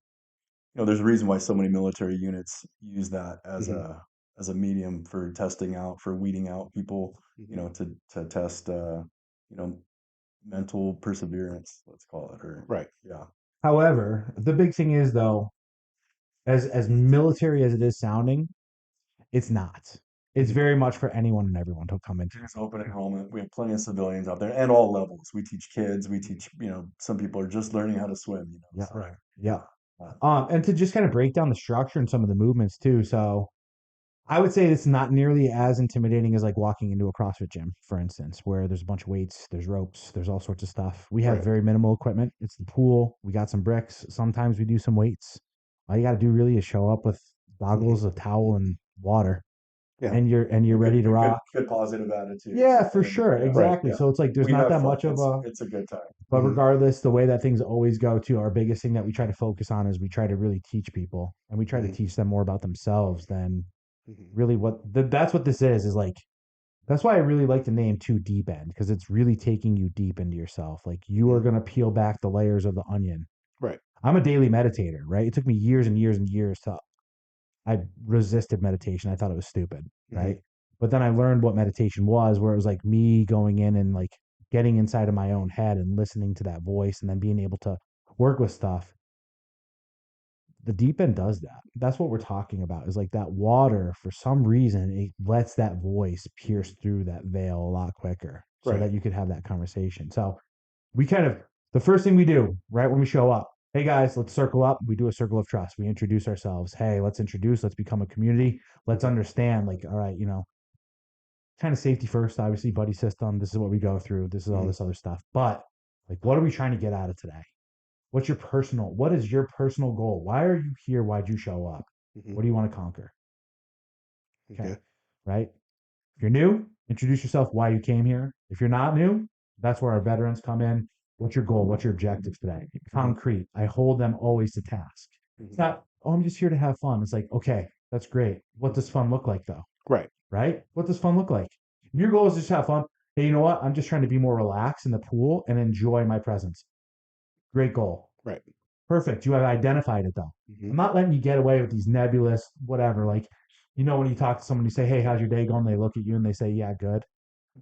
[SPEAKER 3] there's a reason why so many military units use that
[SPEAKER 1] Hmm.
[SPEAKER 3] as a medium for testing out, for weeding out people,
[SPEAKER 1] Hmm.
[SPEAKER 3] to test you know mental perseverance, let's call it, or
[SPEAKER 1] Right.
[SPEAKER 3] yeah.
[SPEAKER 2] However, the big thing is though, as military as it is sounding, it's not. It's
[SPEAKER 1] Hmm.
[SPEAKER 2] very much for anyone and everyone to come into.
[SPEAKER 3] There's open enrollment. We have plenty of civilians out there and all levels. We teach kids. We teach, some people are just learning how to swim.
[SPEAKER 2] Yeah.
[SPEAKER 3] So
[SPEAKER 2] Yeah.
[SPEAKER 3] uh,
[SPEAKER 2] And to just kind of break down the structure and some of the movements too. So I would say it's not nearly as intimidating as like walking into a CrossFit gym, for instance, where there's a bunch of weights, there's ropes, there's all sorts of stuff. We have
[SPEAKER 1] Right.
[SPEAKER 2] very minimal equipment. It's the pool. We got some bricks. Sometimes we do some weights. All you got to do really is show up with
[SPEAKER 1] Hmm.
[SPEAKER 2] goggles, a towel, and water,
[SPEAKER 1] Yeah.
[SPEAKER 2] and you're
[SPEAKER 3] a
[SPEAKER 2] ready
[SPEAKER 3] good,
[SPEAKER 2] to
[SPEAKER 3] a good,
[SPEAKER 2] rock.
[SPEAKER 3] good positive attitude.
[SPEAKER 2] Yeah, for
[SPEAKER 3] And
[SPEAKER 2] sure,
[SPEAKER 3] yeah,
[SPEAKER 1] Right.
[SPEAKER 2] exactly.
[SPEAKER 3] yeah,
[SPEAKER 2] So it's like there's
[SPEAKER 3] we
[SPEAKER 2] not
[SPEAKER 3] have
[SPEAKER 2] that
[SPEAKER 3] fun.
[SPEAKER 2] much of
[SPEAKER 3] It's
[SPEAKER 2] a.
[SPEAKER 3] it's a good time.
[SPEAKER 2] But
[SPEAKER 1] Hmm.
[SPEAKER 2] regardless, the way that things always go to, our biggest thing that we try to focus on is we try to really teach people, and we try to
[SPEAKER 1] Hmm.
[SPEAKER 2] teach them more about themselves than
[SPEAKER 1] Hmm.
[SPEAKER 2] really that's what this is like. That's why I really like the name Too Deep End because it's really taking you deep into yourself. Like you are
[SPEAKER 1] Hmm.
[SPEAKER 2] going to peel back the layers of the onion.
[SPEAKER 1] Right.
[SPEAKER 2] I'm a daily meditator, right? It took me years and years and years to I resisted meditation. I thought it was stupid,
[SPEAKER 1] Hmm.
[SPEAKER 2] right? But then I learned what meditation was, where it was like me going in and like getting inside of my own head and listening to that voice and then being able to work with stuff. The deep end does that. That's what we're talking about is like that water, for some reason, it lets that voice pierce
[SPEAKER 1] Hmm.
[SPEAKER 2] through that veil a lot quicker so
[SPEAKER 1] Right.
[SPEAKER 2] that you could have that conversation. So we kind of, the first thing we do right when we show up, hey guys, let's circle up. We do a circle of trust. We introduce ourselves. Hey, let's become a community. Let's
[SPEAKER 1] Hmm.
[SPEAKER 2] understand, like, all right, kind of safety first, obviously, buddy system. This is what we go through. This is all
[SPEAKER 1] Hmm.
[SPEAKER 2] this other stuff. But like, what are we trying to get out of today? What is your personal goal? Why are you here? Why'd you show up?
[SPEAKER 1] Hmm.
[SPEAKER 2] What do you want to conquer? Okay.
[SPEAKER 1] Okay.
[SPEAKER 2] Right. If you're new, introduce yourself, why you came here. If you're not new, that's where our veterans come in. What's your goal? What's your objective today?
[SPEAKER 1] Hmm.
[SPEAKER 2] Concrete. I hold them always to task. It's
[SPEAKER 1] Hmm.
[SPEAKER 2] not, oh, I'm just here to have fun. It's like, okay, that's great. What does fun look like though?
[SPEAKER 1] Right.
[SPEAKER 2] Right? What does fun look like? If your goal is just have fun, hey, you know what? I'm just trying to be more relaxed in the pool and enjoy my presence. Great goal.
[SPEAKER 1] Right.
[SPEAKER 2] Perfect. You have identified it though.
[SPEAKER 1] Hmm.
[SPEAKER 2] I'm not letting you get away with these nebulous, whatever. Like, when you talk to someone, you say, hey, how's your day going? They look at you and they say, yeah, good.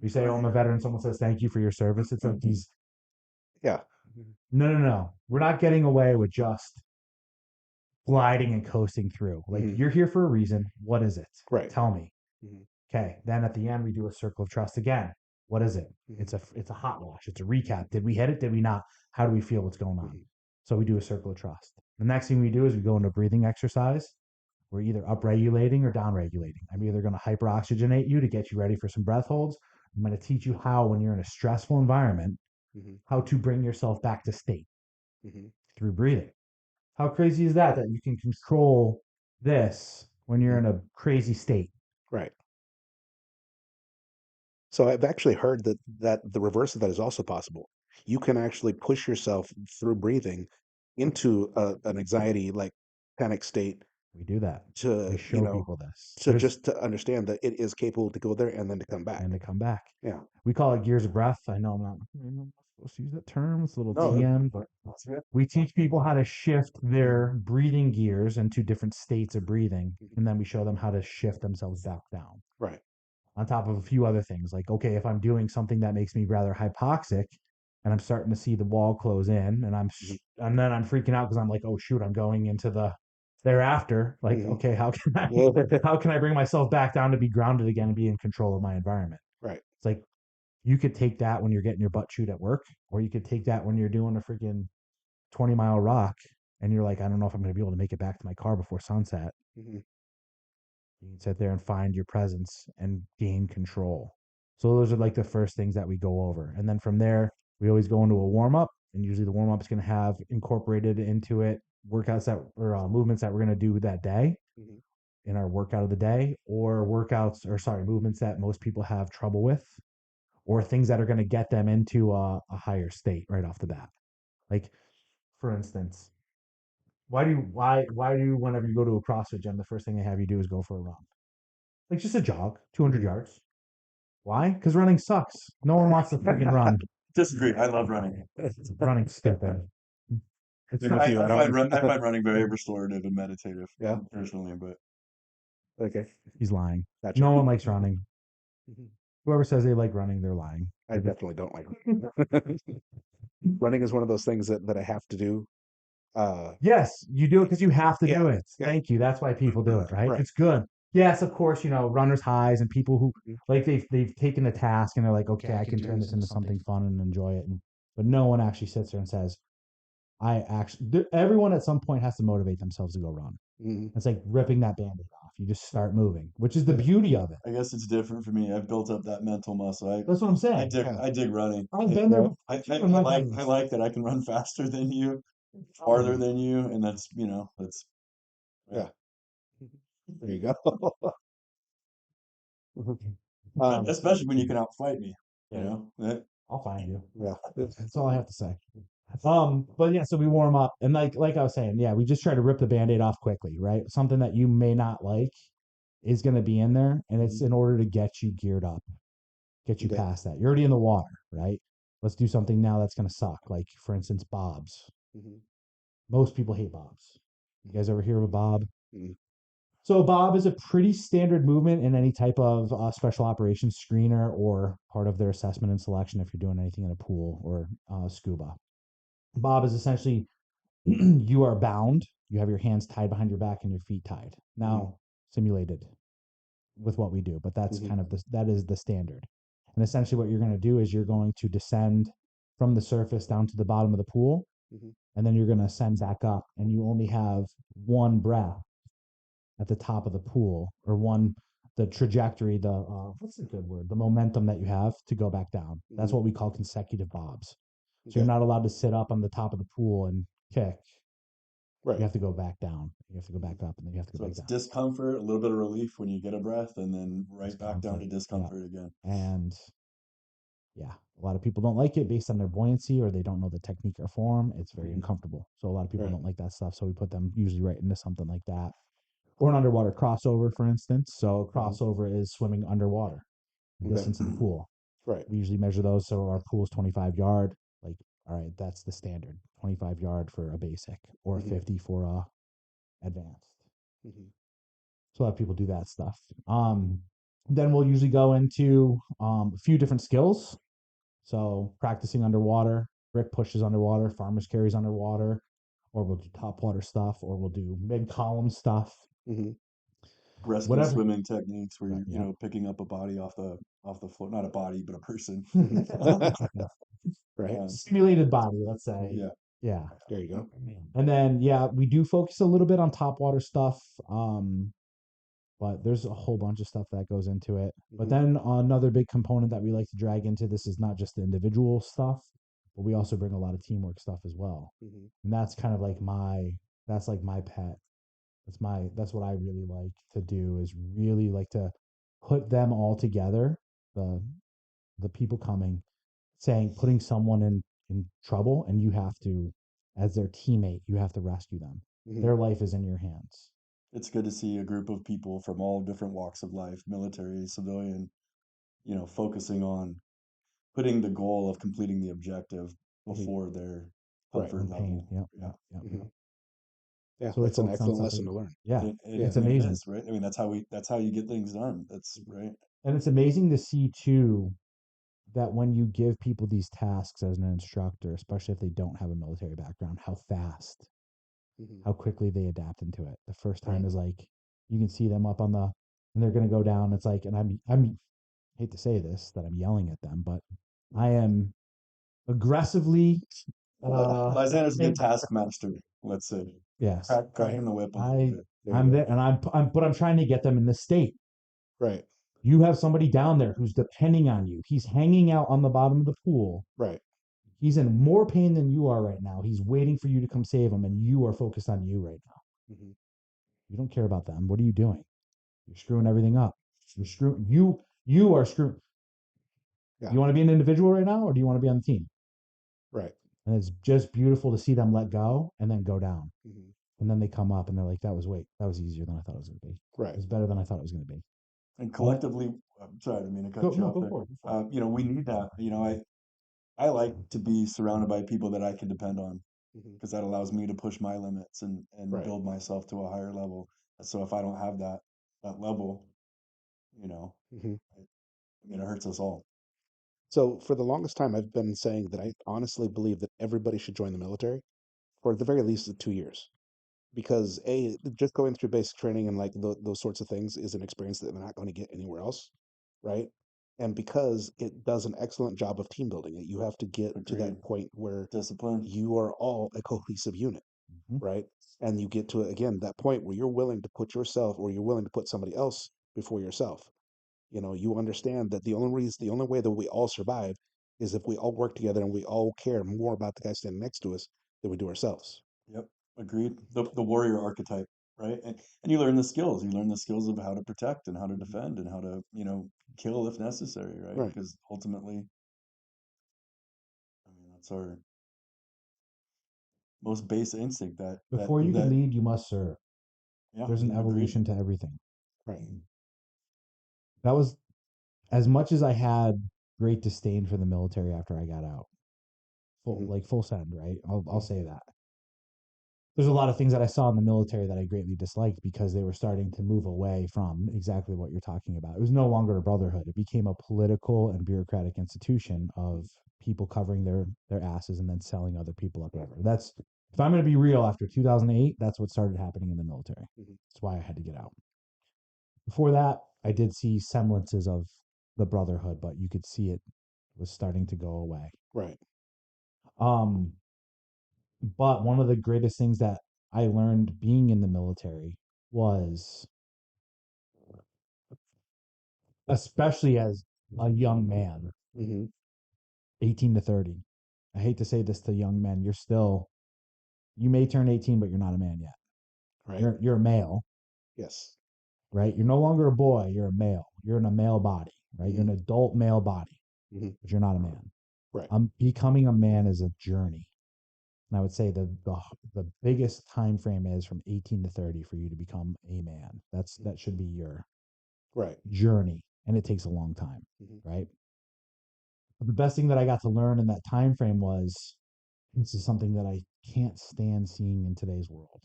[SPEAKER 2] You say, oh, I'm a veteran. Someone says, thank you for your service. It's like these,
[SPEAKER 1] Yeah.
[SPEAKER 2] no, no, no. We're not getting away with just gliding and coasting through. Like,
[SPEAKER 1] Hmm.
[SPEAKER 2] you're here for a reason. What is it?
[SPEAKER 1] Right.
[SPEAKER 2] Tell me.
[SPEAKER 1] Hmm.
[SPEAKER 2] Okay. Then at the end, we do a circle of trust again. What is it?
[SPEAKER 1] Hmm.
[SPEAKER 2] It's a hot wash. It's a recap. Did we hit it? Did we not? How do we feel? What's going on?
[SPEAKER 1] Hmm.
[SPEAKER 2] So we do a circle of trust. The next thing we do is we go into a breathing exercise. We're either upregulating or downregulating. I'm either going to hyperoxygenate you to get you ready for some breath holds. I'm going to teach you how, when you're in a stressful environment,
[SPEAKER 1] Hmm.
[SPEAKER 2] how to bring yourself back to state
[SPEAKER 1] Hmm.
[SPEAKER 2] through breathing. How crazy is that? That you can control this when you're
[SPEAKER 1] Hmm.
[SPEAKER 2] in a crazy state.
[SPEAKER 1] Right. So I've actually heard that the reverse of that is also possible. You can actually push yourself through breathing into an anxiety like panic state
[SPEAKER 2] We do that. We
[SPEAKER 1] to,
[SPEAKER 2] show people this.
[SPEAKER 1] to just to understand that it is capable to go there and then to come back.
[SPEAKER 2] And to come back.
[SPEAKER 1] Yeah.
[SPEAKER 2] We call it gears of breath. I'm not supposed to use that term. It's a little
[SPEAKER 3] No,
[SPEAKER 2] TM, but
[SPEAKER 3] that's good.
[SPEAKER 2] we teach people how to shift
[SPEAKER 1] Hmm.
[SPEAKER 2] their breathing gears into different states of breathing,
[SPEAKER 1] Hmm.
[SPEAKER 2] and then we show them how to shift themselves back down.
[SPEAKER 1] Right.
[SPEAKER 2] on top of a few other things. Like, okay, if I'm doing something that makes me rather hypoxic and I'm starting to see the wall close in
[SPEAKER 1] Mhm.
[SPEAKER 2] and then I'm freaking out because I'm like, oh shoot, I'm going into the thereafter. Like,
[SPEAKER 1] Mhm.
[SPEAKER 2] okay, how can I
[SPEAKER 1] Yeah.
[SPEAKER 2] how can I bring myself back down to be grounded again and be in control of my environment?
[SPEAKER 1] Right.
[SPEAKER 2] It's like you could take that when you're getting your butt chewed at work, or you could take that when you're doing a freaking 20-mile rock and you're like, I don't know if I'm going to be able to make it back to my car before sunset.
[SPEAKER 1] Mhm.
[SPEAKER 2] You can sit there and find your presence and gain control. So those are like the first things that we go over. And then from there, we always go into a warm up. And usually the warm up is going to have incorporated into it workouts that or movements that we're going to do that day
[SPEAKER 1] Mhm.
[SPEAKER 2] in our workout of the day, or workouts or sorry, movements that most people have trouble with, or things that are going to get them into a higher state right off the bat. Like, for instance, why do whenever you go to a CrossFit gym, the first thing they have you do is go for a run? Like just a jog, 200
[SPEAKER 1] Mhm.
[SPEAKER 2] yards. Why? Because running sucks. No one wants to freaking run.
[SPEAKER 3] Disagree. I love running.
[SPEAKER 2] Running's stupid. It's
[SPEAKER 1] I'm
[SPEAKER 2] not.
[SPEAKER 1] with you. I
[SPEAKER 3] I
[SPEAKER 1] don't.
[SPEAKER 3] find running very restorative and meditative
[SPEAKER 1] Yeah.
[SPEAKER 3] personally, but
[SPEAKER 1] Okay.
[SPEAKER 2] He's lying.
[SPEAKER 1] Gotcha.
[SPEAKER 2] No one likes running.
[SPEAKER 1] Mhm.
[SPEAKER 2] Whoever says they like running, they're lying.
[SPEAKER 1] I definitely don't like it. Running is one of those things that I have to do. Uh,
[SPEAKER 2] Yes, you do it because you have to
[SPEAKER 1] yeah.
[SPEAKER 2] do it.
[SPEAKER 1] Yeah.
[SPEAKER 2] Thank you. That's why people do it, right?
[SPEAKER 1] Right.
[SPEAKER 2] It's good. Yes, of course, runners highs and people who
[SPEAKER 1] Mhm.
[SPEAKER 2] like they've taken the task and they're like, okay, I can turn this into something fun and enjoy it. But no one actually sits there and says, everyone at some point has to motivate themselves to go run.
[SPEAKER 1] Mhm.
[SPEAKER 2] It's like ripping that band-aid off. You just start moving, which is the beauty of it.
[SPEAKER 3] I guess it's different for me. I've built up that mental muscle.
[SPEAKER 2] That's what I'm saying.
[SPEAKER 1] Yeah.
[SPEAKER 3] I dig running.
[SPEAKER 2] I've been there
[SPEAKER 1] Yeah.
[SPEAKER 2] before too in my
[SPEAKER 3] I
[SPEAKER 2] heavens.
[SPEAKER 3] like that I can run faster than you, farther
[SPEAKER 2] Um,
[SPEAKER 3] than you, and that's yeah.
[SPEAKER 1] Yeah. There you go. um,
[SPEAKER 3] Especially when you can outfight me, you
[SPEAKER 2] yeah,
[SPEAKER 3] know. That,
[SPEAKER 2] I'll find you.
[SPEAKER 1] yeah.
[SPEAKER 2] That's all I have to say. But yeah, so we warm up and like I was saying, yeah, we just try to rip the band-aid off quickly, right? Something that you may not like is gonna be in there, and it's
[SPEAKER 1] Mhm.
[SPEAKER 2] in order to get you geared up, get you
[SPEAKER 1] Okay.
[SPEAKER 2] past that. You're already in the water, right? Let's do something now that's gonna suck. Like for instance, bobs.
[SPEAKER 1] Mhm.
[SPEAKER 2] Most people hate bobs. You guys ever hear of a bob?
[SPEAKER 1] Mhm.
[SPEAKER 2] So a bob is a pretty standard movement in any type of special operations screener or part of their assessment and selection if you're doing anything in a pool or scuba. Bob is essentially you are bound. You have your hands tied behind your back and your feet tied.
[SPEAKER 1] Mhm.
[SPEAKER 2] Now simulated with what we do, but that's
[SPEAKER 1] Mhm.
[SPEAKER 2] kind of that is the standard. And essentially, what you're going to do is you're going to descend from the surface down to the bottom of the pool,
[SPEAKER 1] Mhm.
[SPEAKER 2] and then you're going to ascend back up, and you only have one breath at the top of the pool, or the trajectory, the what's the good word, the momentum that you have to go back down. That's
[SPEAKER 1] Mhm.
[SPEAKER 2] what we call consecutive bobs. So you're
[SPEAKER 1] Okay.
[SPEAKER 2] not allowed to sit up on the top of the pool and kick. You
[SPEAKER 1] Right.
[SPEAKER 2] have to go back down. You have to go
[SPEAKER 1] Mhm.
[SPEAKER 2] back up, and then you have to go
[SPEAKER 3] so
[SPEAKER 2] back
[SPEAKER 3] it's
[SPEAKER 2] down.
[SPEAKER 3] discomfort, a little bit of relief when you get a breath, and then right back down
[SPEAKER 2] Discomfort.
[SPEAKER 3] to
[SPEAKER 2] Yeah.
[SPEAKER 3] discomfort again.
[SPEAKER 2] And yeah, a lot of people don't like it based on their buoyancy or they don't know the technique or form. It's very
[SPEAKER 1] Mhm.
[SPEAKER 2] uncomfortable. So a lot of people
[SPEAKER 1] Right.
[SPEAKER 2] don't like that stuff. So we put them usually right into something like that. Or an underwater crossover, for instance. So a
[SPEAKER 1] Mhm.
[SPEAKER 2] crossover is swimming underwater, the
[SPEAKER 1] Okay.
[SPEAKER 2] distance of the pool.
[SPEAKER 1] Right.
[SPEAKER 2] We usually measure those. So our pool is 25 yard. Like, all right, that's the standard 25 yard for a basic or
[SPEAKER 1] Mhm.
[SPEAKER 2] 50 for a advanced.
[SPEAKER 1] Mhm.
[SPEAKER 2] So a lot of people do that stuff. Then we'll usually go into a few different skills. So practicing underwater, brick pushes underwater, farmers carries underwater, or we'll do top water stuff, or we'll do mid column stuff,
[SPEAKER 1] Mhm.
[SPEAKER 3] Rescue
[SPEAKER 2] whatever.
[SPEAKER 3] swimming techniques where
[SPEAKER 2] Right.
[SPEAKER 3] you
[SPEAKER 2] Yeah.
[SPEAKER 3] know picking up a body off the floor, not a body but a person.
[SPEAKER 1] Mhm. Right.
[SPEAKER 2] Simulated body, let's say.
[SPEAKER 3] Yeah,
[SPEAKER 2] Yeah.
[SPEAKER 1] There you go.
[SPEAKER 2] And then yeah, we do focus a little bit on top water stuff. But there's a whole bunch of stuff that goes into it. But
[SPEAKER 1] Mhm.
[SPEAKER 2] then another big component that we like to drag into this is not just the individual stuff, but we also bring a lot of teamwork stuff as well.
[SPEAKER 1] Mhm.
[SPEAKER 2] And that's kind of like that's like my pet. That's what I really like to do is really like to put them all together, the the people coming, saying putting someone in trouble and you have to as their teammate, you have to rescue them.
[SPEAKER 1] Mhm.
[SPEAKER 2] Their life is in your hands.
[SPEAKER 3] it's good to see a group of people from all different walks of life, military, civilian, focusing on putting the goal of completing the objective
[SPEAKER 1] Mhm.
[SPEAKER 3] before their
[SPEAKER 1] Right.
[SPEAKER 2] Their
[SPEAKER 3] comfort
[SPEAKER 2] own pain.
[SPEAKER 3] level.
[SPEAKER 2] Yep,
[SPEAKER 3] Yeah,
[SPEAKER 2] yep, yep, yep.
[SPEAKER 1] Mhm. Yeah,
[SPEAKER 2] So we
[SPEAKER 1] that's an
[SPEAKER 2] focus on
[SPEAKER 1] excellent
[SPEAKER 2] stuff like
[SPEAKER 1] lesson to learn.
[SPEAKER 2] yeah,
[SPEAKER 3] and
[SPEAKER 2] it's
[SPEAKER 1] Yeah.
[SPEAKER 3] it
[SPEAKER 2] amazing.
[SPEAKER 3] is right. I mean, that's how you get things done. That's
[SPEAKER 1] Mhm.
[SPEAKER 3] right.
[SPEAKER 2] And it's amazing to see too that when you give people these tasks as an instructor, especially if they don't have a military background, how fast,
[SPEAKER 1] Hmm.
[SPEAKER 2] how quickly they adapt into it. The first time
[SPEAKER 1] Right.
[SPEAKER 2] is like you can see them up on the and they're gonna go down. It's like, and I'm hate to say this that I'm yelling at them, but I am aggressively
[SPEAKER 3] Lysander's a good
[SPEAKER 2] and
[SPEAKER 3] taskmaster, let's say.
[SPEAKER 2] yes,
[SPEAKER 1] Right.
[SPEAKER 3] Cracking the whip a little
[SPEAKER 2] I
[SPEAKER 3] bit.
[SPEAKER 1] There you
[SPEAKER 2] I'm
[SPEAKER 1] go.
[SPEAKER 2] there and but I'm trying to get them in the state.
[SPEAKER 1] Right.
[SPEAKER 2] You have somebody down there who's depending on you. He's hanging out on the bottom of the pool.
[SPEAKER 1] Right.
[SPEAKER 2] He's in more pain than you are right now. He's waiting for you to come save him, and you are focused on you right now.
[SPEAKER 1] Hmm.
[SPEAKER 2] You don't care about them. What are you doing? You're screwing everything up. You're screwing you are screwing.
[SPEAKER 1] Yeah.
[SPEAKER 2] You want to be an individual right now, or do you want to be on the team?
[SPEAKER 1] Right.
[SPEAKER 2] And it's just beautiful to see them let go and then go down.
[SPEAKER 1] Hmm.
[SPEAKER 2] And then they come up and they're like, that was easier than I thought it was gonna be. It
[SPEAKER 1] Right.
[SPEAKER 2] was better than I thought it was gonna be.
[SPEAKER 3] And
[SPEAKER 2] And
[SPEAKER 3] collectively, I'm sorry, I didn't mean to
[SPEAKER 2] go
[SPEAKER 3] cut you
[SPEAKER 2] no,
[SPEAKER 3] off
[SPEAKER 2] go
[SPEAKER 3] there.
[SPEAKER 2] for it. Go for it.
[SPEAKER 3] We need that. I like to be surrounded by people that I can depend on
[SPEAKER 1] Hmm.
[SPEAKER 3] because that allows me to push my limits and
[SPEAKER 1] Right.
[SPEAKER 3] build myself to a higher level. So if I don't have that level, you know,
[SPEAKER 1] Hmm.
[SPEAKER 3] it hurts us all.
[SPEAKER 1] So for the longest time, I've been saying that I honestly believe that everybody should join the military for at the very least the 2 years. Because just going through basic training and like those sorts of things is an experience that they're not going to get anywhere else, right? And because it does an excellent job of team building, you have to get to
[SPEAKER 3] Agreed.
[SPEAKER 1] that point where
[SPEAKER 3] Discipline.
[SPEAKER 1] you are all a cohesive unit,
[SPEAKER 2] Mhm.
[SPEAKER 1] right? And you get to again that point where you're willing to put yourself or you're willing to put somebody else before yourself. You understand that the only way that we all survive is if we all work together and we all care more about the guy standing next to us than we do ourselves.
[SPEAKER 3] Yep. Agreed. The warrior archetype, right? And you learn the skills. You learn the skills of how to protect and how to
[SPEAKER 1] Mhm.
[SPEAKER 3] defend and how to, kill if necessary, right?
[SPEAKER 1] Right.
[SPEAKER 3] Because ultimately, I mean, that's our most base instinct
[SPEAKER 2] Before you can lead, you must serve.
[SPEAKER 3] yeah,
[SPEAKER 2] There's an
[SPEAKER 3] agreed.
[SPEAKER 2] evolution to everything.
[SPEAKER 1] Right.
[SPEAKER 2] That was as much as I had great disdain for the military after I got out.
[SPEAKER 1] Hmm.
[SPEAKER 2] Full send, right? I'll
[SPEAKER 1] Hmm.
[SPEAKER 2] say that. There's a lot of things that I saw in the military that I greatly disliked because they were starting to move away from exactly what you're talking about. It was no longer a brotherhood. It became a political and bureaucratic institution of people covering their asses and then selling other people up. Whatever. That's if I'm going to be real. After 2008, that's what started happening in the military.
[SPEAKER 1] Hmm.
[SPEAKER 2] That's why I had to get out. Before that, I did see semblances of the brotherhood, but you could see it was starting to go away.
[SPEAKER 1] Right.
[SPEAKER 2] Um, but one of the greatest things that I learned being in the military was, especially as a young man,
[SPEAKER 1] Hmm.
[SPEAKER 2] 18 to 30. I hate to say this to young men, you may turn 18, but you're not a man yet.
[SPEAKER 1] Right.
[SPEAKER 2] You're a male,
[SPEAKER 1] Yes.
[SPEAKER 2] right? You're no longer a boy, you're a male. You're in a male body, right? You're
[SPEAKER 1] Hmm.
[SPEAKER 2] an adult male body,
[SPEAKER 1] Hmm.
[SPEAKER 2] but you're not a man.
[SPEAKER 1] Right.
[SPEAKER 2] Becoming a man is a journey. And I would say the biggest time frame is from 18 to 30 for you to become a man. That should be your
[SPEAKER 1] Right.
[SPEAKER 2] journey, and it takes a long time,
[SPEAKER 1] Hmm.
[SPEAKER 2] right? But the best thing that I got to learn in that time frame was this is something that I can't stand seeing in today's world.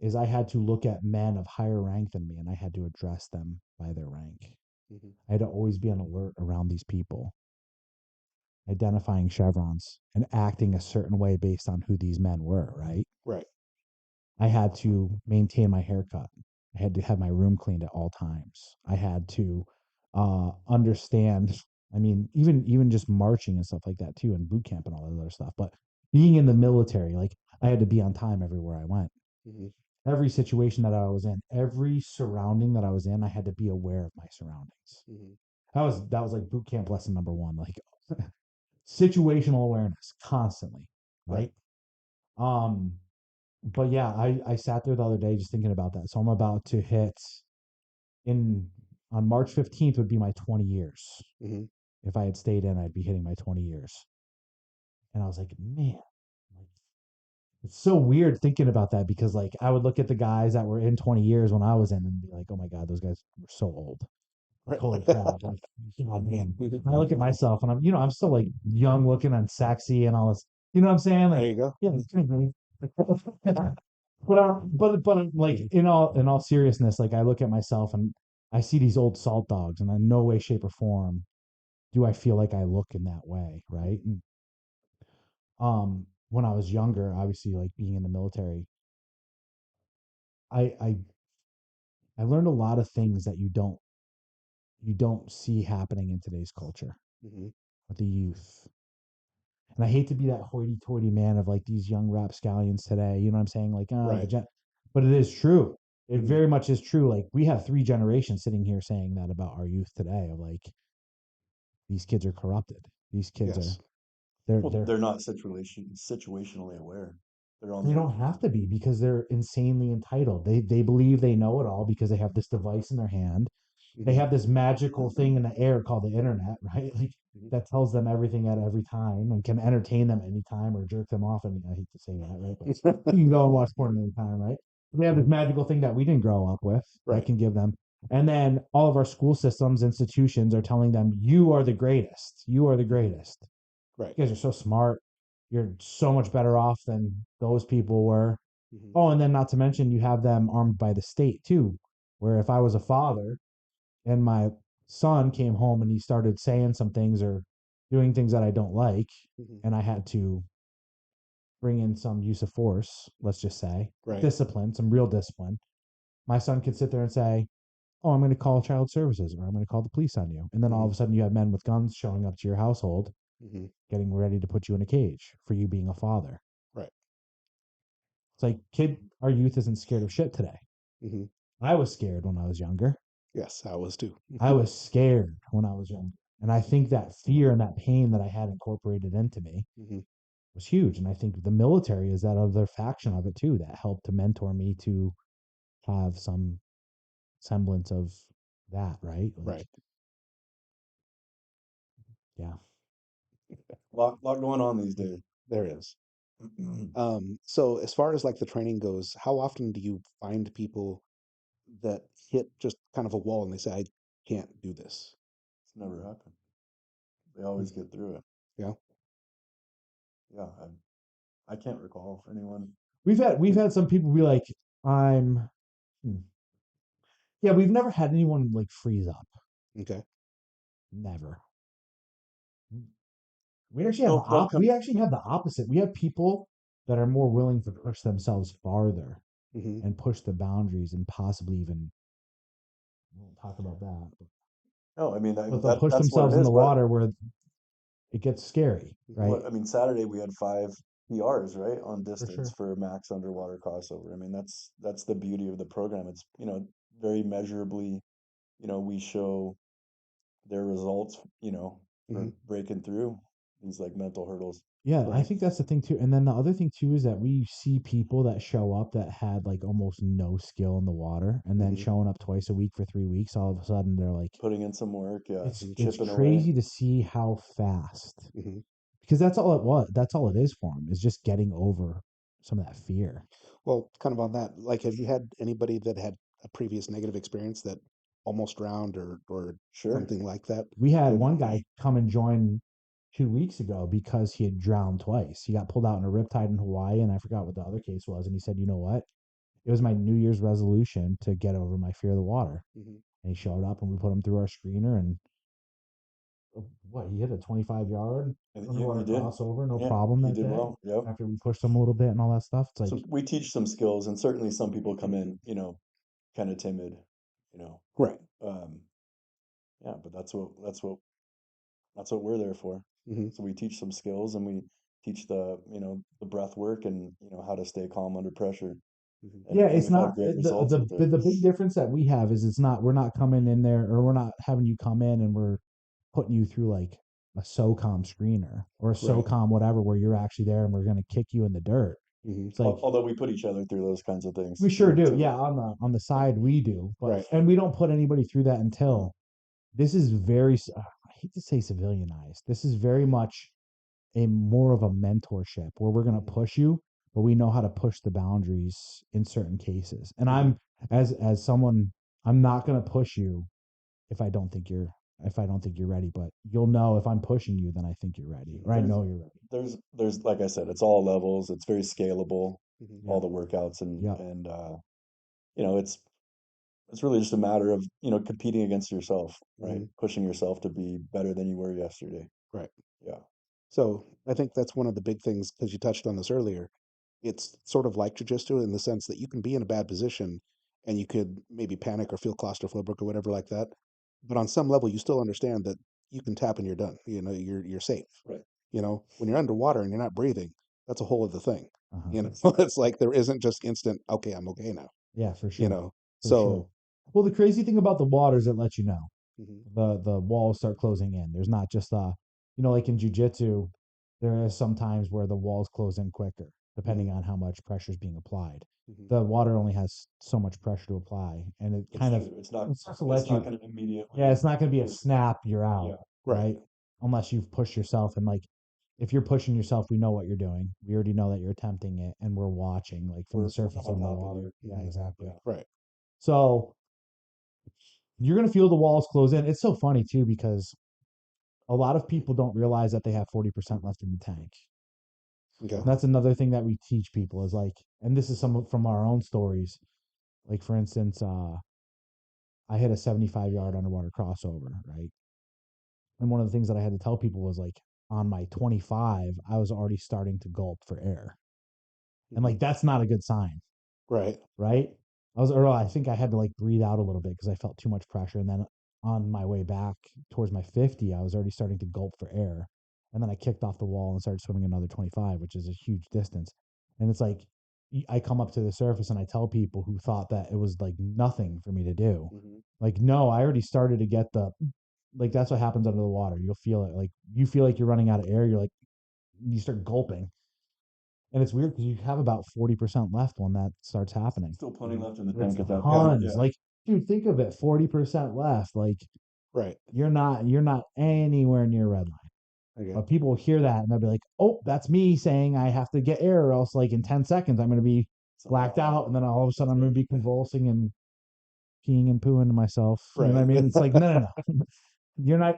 [SPEAKER 2] Is I had to look at men of higher rank than me and I had to address them by their rank.
[SPEAKER 1] Hmm.
[SPEAKER 2] I had to always be on alert around these people, identifying chevrons and acting a certain way based on who these men were, right?
[SPEAKER 1] Right.
[SPEAKER 2] I had to maintain my haircut. I had to have my room cleaned at all times. I had to understand. I mean, even just marching and stuff like that too, and boot camp and all that other stuff. But being in the military, like I had to be on time everywhere I went.
[SPEAKER 1] Hmm.
[SPEAKER 2] Every situation that I was in, every surrounding that I was in, I had to be aware of my surroundings.
[SPEAKER 1] Hmm.
[SPEAKER 2] That was like boot camp lesson number one, like situational awareness constantly,
[SPEAKER 1] Right.
[SPEAKER 2] right? Um, but yeah, I sat there the other day just thinking about that. So I'm about to hit in on March 15th would be my 20 years.
[SPEAKER 1] Hmm.
[SPEAKER 2] If I had stayed in, I'd be hitting my 20 years. And I was like, man, like it's so weird thinking about that because like I would look at the guys that were in 20 years when I was in and be like, oh my God, those guys were so old. Like,
[SPEAKER 1] Right.
[SPEAKER 2] holy crap. Like, God, man.
[SPEAKER 1] Mhm.
[SPEAKER 2] And I look at myself and I'm still like young looking and sexy and all this. You know what I'm saying?
[SPEAKER 1] There
[SPEAKER 2] Like,
[SPEAKER 1] you go.
[SPEAKER 2] yeah, it's good, man. But like in all seriousness, like I look at myself and I see these old salt dogs, and in no way, shape, or form do I feel like I look in that way, right?
[SPEAKER 1] Mhm.
[SPEAKER 2] And, when I was younger, obviously, like being in the military, I I I learned a lot of things that you don't see happening in today's culture
[SPEAKER 1] Mhm.
[SPEAKER 2] with the youth. And I hate to be that hoity-toity man of like these young rapscallions today. You know what I'm saying? Like,
[SPEAKER 1] Right.
[SPEAKER 2] but it is true. It
[SPEAKER 1] Mhm.
[SPEAKER 2] very much is true. Like we have three generations sitting here saying that about our youth today. Of like these kids are corrupted. These kids are
[SPEAKER 1] Yes.
[SPEAKER 2] they're
[SPEAKER 3] Well,
[SPEAKER 2] they're
[SPEAKER 3] they're not situationally aware. They're on
[SPEAKER 2] they
[SPEAKER 3] their
[SPEAKER 2] don't have to be because they're insanely entitled. They believe they know it all because they have this device in their hand. They
[SPEAKER 1] Mhm.
[SPEAKER 2] have this magical thing in the air called the internet, right? Like
[SPEAKER 1] Mhm.
[SPEAKER 2] that tells them everything at every time and can entertain them anytime or jerk them off. And I hate to say that, right? But you can go and watch porn anytime, right? They have this
[SPEAKER 1] Mhm.
[SPEAKER 2] magical thing that we didn't grow up with that
[SPEAKER 1] Right.
[SPEAKER 2] can give them. And then all of our school systems, institutions are telling them, you are the greatest. You are the
[SPEAKER 1] Mhm.
[SPEAKER 2] greatest.
[SPEAKER 1] Right.
[SPEAKER 2] You guys are so smart. You're so much better off than those people were.
[SPEAKER 1] Mhm.
[SPEAKER 2] Oh, and then not to mention you have them armed by the state too. Where if I was a father and my son came home and he started saying some things or doing things that I don't like,
[SPEAKER 1] Mhm.
[SPEAKER 2] and I had to bring in some use of force, let's just say,
[SPEAKER 1] Right.
[SPEAKER 2] discipline, some real discipline, my son could sit there and say, oh, I'm going to call child services or I'm going to call the police on you. And then all
[SPEAKER 1] Mhm.
[SPEAKER 2] of a sudden you have men with guns showing up to your household,
[SPEAKER 1] Mhm.
[SPEAKER 2] getting ready to put you in a cage for you being a father.
[SPEAKER 1] Right.
[SPEAKER 2] It's like, kid, our youth isn't scared of shit today.
[SPEAKER 1] Mhm.
[SPEAKER 2] I was scared when I was younger.
[SPEAKER 1] Yes, I was too.
[SPEAKER 2] I was scared when I was younger. And I think that fear and that pain that I had incorporated into me
[SPEAKER 1] Mhm.
[SPEAKER 2] was huge. And I think the military is that other faction of it too that helped to mentor me to have some semblance of that, right? Like,
[SPEAKER 1] Right.
[SPEAKER 2] yeah.
[SPEAKER 3] lot going on these days.
[SPEAKER 1] There is. So as far as like the training goes, how often do you find people that hit just kind of a wall and they say, I can't do this?
[SPEAKER 3] It's never happened. They
[SPEAKER 2] Hmm.
[SPEAKER 3] always get through it.
[SPEAKER 1] Yeah.
[SPEAKER 3] Yeah, I can't recall anyone.
[SPEAKER 2] We've had some people be like, I'm hmm. Yeah, we've never had anyone like freeze up.
[SPEAKER 1] Okay.
[SPEAKER 2] Never. We actually have the
[SPEAKER 3] They'll come.
[SPEAKER 2] we actually have the opposite. We have people that are more willing to push themselves farther
[SPEAKER 1] Hmm.
[SPEAKER 2] and push the boundaries and possibly even we won't talk about that.
[SPEAKER 3] No, I mean
[SPEAKER 2] But they'll push
[SPEAKER 3] that's what it
[SPEAKER 2] themselves in
[SPEAKER 3] is.
[SPEAKER 2] the water where it gets scary,
[SPEAKER 1] Hmm.
[SPEAKER 2] right?
[SPEAKER 3] What I mean, Saturday we had 5 PRs, right, on
[SPEAKER 2] For
[SPEAKER 3] distance
[SPEAKER 2] sure.
[SPEAKER 3] for max underwater crossover. I mean, that's the beauty of the program. It's, very measurably, we show their results,
[SPEAKER 1] Hmm.
[SPEAKER 3] for breaking through these like mental hurdles.
[SPEAKER 2] Yeah, I
[SPEAKER 1] Right.
[SPEAKER 2] think that's the thing too. And then the other thing too is that we see people that show up that had like almost no skill in the water and then
[SPEAKER 1] Hmm.
[SPEAKER 2] showing up twice a week for 3 weeks, all of a sudden they're like
[SPEAKER 3] Putting in some work, yeah,
[SPEAKER 2] it's
[SPEAKER 3] chipping away.
[SPEAKER 2] crazy to see how fast
[SPEAKER 1] Hmm.
[SPEAKER 2] because that's all it was. That's all it is for them is just getting over some of that fear.
[SPEAKER 1] Well, kind of on that, like, have you had anybody that had a previous negative experience that almost drowned or
[SPEAKER 3] Sure.
[SPEAKER 1] something like that?
[SPEAKER 2] We had
[SPEAKER 1] And
[SPEAKER 2] one guy come and join 2 weeks ago because he had drowned twice. He got pulled out in a riptide in Hawaii, and I forgot what the other case was. And he said, "You know what? It was my New Year's resolution to get over my fear of the water."
[SPEAKER 1] hmm.
[SPEAKER 2] And he showed up, and we put him through our screener, and what he hit a 25-yard
[SPEAKER 3] And he
[SPEAKER 2] underwater
[SPEAKER 3] did.
[SPEAKER 2] crossover, no
[SPEAKER 3] Yeah,
[SPEAKER 2] problem
[SPEAKER 3] he
[SPEAKER 2] that
[SPEAKER 3] did
[SPEAKER 2] day.
[SPEAKER 3] well. Yep.
[SPEAKER 2] After we pushed him a little bit and all that stuff, it's like,
[SPEAKER 3] So we teach some skills, and certainly some people come in, kind of timid, you know.
[SPEAKER 1] Right.
[SPEAKER 3] Um, yeah, but that's what we're there for.
[SPEAKER 1] Hmm.
[SPEAKER 3] So we teach some skills, and we teach the breath work, and how to stay calm under pressure.
[SPEAKER 1] Hmm.
[SPEAKER 3] And
[SPEAKER 2] yeah,
[SPEAKER 3] and
[SPEAKER 2] it's
[SPEAKER 3] we've had
[SPEAKER 2] not
[SPEAKER 3] great
[SPEAKER 2] the
[SPEAKER 3] results with it.
[SPEAKER 2] the big difference that we have is it's not we're not coming in there or we're not having you come in and we're putting you through like a SOCOM screener or a
[SPEAKER 1] Right.
[SPEAKER 2] SOCOM whatever where you're actually there and we're going to kick you in the dirt.
[SPEAKER 1] Hmm.
[SPEAKER 2] It's like
[SPEAKER 3] Although we put each other through those kinds of
[SPEAKER 2] we
[SPEAKER 3] things,
[SPEAKER 2] sure do.
[SPEAKER 3] too.
[SPEAKER 2] Yeah, on the side we do, but
[SPEAKER 1] Right.
[SPEAKER 2] and we don't put anybody through that until this is very I hate to say civilianized. This is very much a more of a mentorship where we're going to
[SPEAKER 1] Hmm.
[SPEAKER 2] push you, but we know how to push the boundaries in certain cases. And
[SPEAKER 1] Hmm.
[SPEAKER 2] as someone, I'm not going to push you if I don't think you're if I don't think you're ready, but you'll know if I'm pushing you, then I think you're ready, or I
[SPEAKER 3] There's
[SPEAKER 2] know you're ready.
[SPEAKER 3] there's like I said, it's all levels. It's very scalable,
[SPEAKER 1] Hmm.
[SPEAKER 3] all
[SPEAKER 2] Yeah,
[SPEAKER 3] the workouts, and
[SPEAKER 2] yeah,
[SPEAKER 3] it's it's really just a matter of, competing against yourself, right?
[SPEAKER 1] Hmm.
[SPEAKER 3] Pushing yourself to be better than you were yesterday.
[SPEAKER 1] Right.
[SPEAKER 3] Yeah.
[SPEAKER 1] So I think that's one of the big things because you touched on this earlier. It's sort of like jujitsu in the sense that you can be in a bad position and you could maybe panic or feel claustrophobic or whatever like that. But on some level, you still understand that you can tap and you're done. You're safe.
[SPEAKER 3] Right.
[SPEAKER 1] When you're underwater and you're not breathing, that's a whole other thing.
[SPEAKER 2] Uh-huh.
[SPEAKER 1] It's like there isn't just instant, okay, I'm okay now.
[SPEAKER 2] Yeah, for
[SPEAKER 1] You
[SPEAKER 2] sure.
[SPEAKER 1] know,
[SPEAKER 2] For sure.
[SPEAKER 1] so
[SPEAKER 2] Well, the crazy thing about the water is it lets you know.
[SPEAKER 1] mhm,
[SPEAKER 2] The walls start closing in. There's not just like in jujitsu, there is some times where the walls close in quicker,
[SPEAKER 1] mhm,
[SPEAKER 2] depending on how much pressure is being applied.
[SPEAKER 1] mhm.
[SPEAKER 2] The water only has so much pressure to apply, and it
[SPEAKER 3] It's
[SPEAKER 2] kind of
[SPEAKER 3] true. It's not
[SPEAKER 2] it's supposed to
[SPEAKER 3] it's
[SPEAKER 2] let
[SPEAKER 3] not
[SPEAKER 2] you.
[SPEAKER 3] going to
[SPEAKER 2] Yeah,
[SPEAKER 3] immediately
[SPEAKER 2] it's not going to be a
[SPEAKER 3] hit.
[SPEAKER 2] snap. You're
[SPEAKER 3] Yeah.
[SPEAKER 2] out,
[SPEAKER 1] Right.
[SPEAKER 2] right? Unless you've pushed yourself, and like if you're pushing yourself, we know what you're doing. We already know that you're attempting it, and we're watching, like from the
[SPEAKER 3] We're
[SPEAKER 2] surface
[SPEAKER 3] on
[SPEAKER 2] of the
[SPEAKER 3] top of
[SPEAKER 2] water.
[SPEAKER 3] you.
[SPEAKER 2] Yeah,
[SPEAKER 1] Mhm.
[SPEAKER 2] exactly.
[SPEAKER 3] Yeah.
[SPEAKER 1] Right.
[SPEAKER 2] So you're gonna feel the walls close in. It's so funny too because a lot of people don't realize that they have 40% left in the tank.
[SPEAKER 1] Okay.
[SPEAKER 2] And that's another thing that we teach people is like, and this is some from our own stories. Like for instance, I hit a 75-yard underwater crossover, right? And one of the things that I had to tell people was like, on my 25, I was already starting to gulp for air, and
[SPEAKER 1] Hmm.
[SPEAKER 2] like that's not a good sign,
[SPEAKER 1] Right.
[SPEAKER 2] right? I think I had to like breathe out a little bit because I felt too much pressure. And then on my way back towards my 50, I was already starting to gulp for air. And then I kicked off the wall and started swimming another 25, which is a huge distance. And it's like, I come up to the surface and I tell people who thought that it was like nothing for me to do,
[SPEAKER 1] Hmm.
[SPEAKER 2] like, no, I already started to get like, that's what happens under the water. You'll feel it. Like, you feel like you're running out of air. You're like, you start gulping. And it's weird because you have about 40% left when that starts happening.
[SPEAKER 3] Still plenty left in the
[SPEAKER 2] It's
[SPEAKER 3] tank at that point.
[SPEAKER 2] tons.
[SPEAKER 3] Yeah.
[SPEAKER 2] Like, dude, think of it, 40% left. Like,
[SPEAKER 1] Right.
[SPEAKER 2] you're not anywhere near red line.
[SPEAKER 1] Okay.
[SPEAKER 2] But people will hear that and they'll be like, "Oh, that's me saying I have to get air, or else like in 10 seconds I'm gonna be
[SPEAKER 3] Something will
[SPEAKER 2] blacked out, and
[SPEAKER 3] happen.
[SPEAKER 2] then all of a sudden
[SPEAKER 3] That's
[SPEAKER 2] I'm gonna
[SPEAKER 3] right.
[SPEAKER 2] be convulsing and peeing and pooing to myself." You know what I
[SPEAKER 1] Right.
[SPEAKER 2] mean? It's like, no, no, no.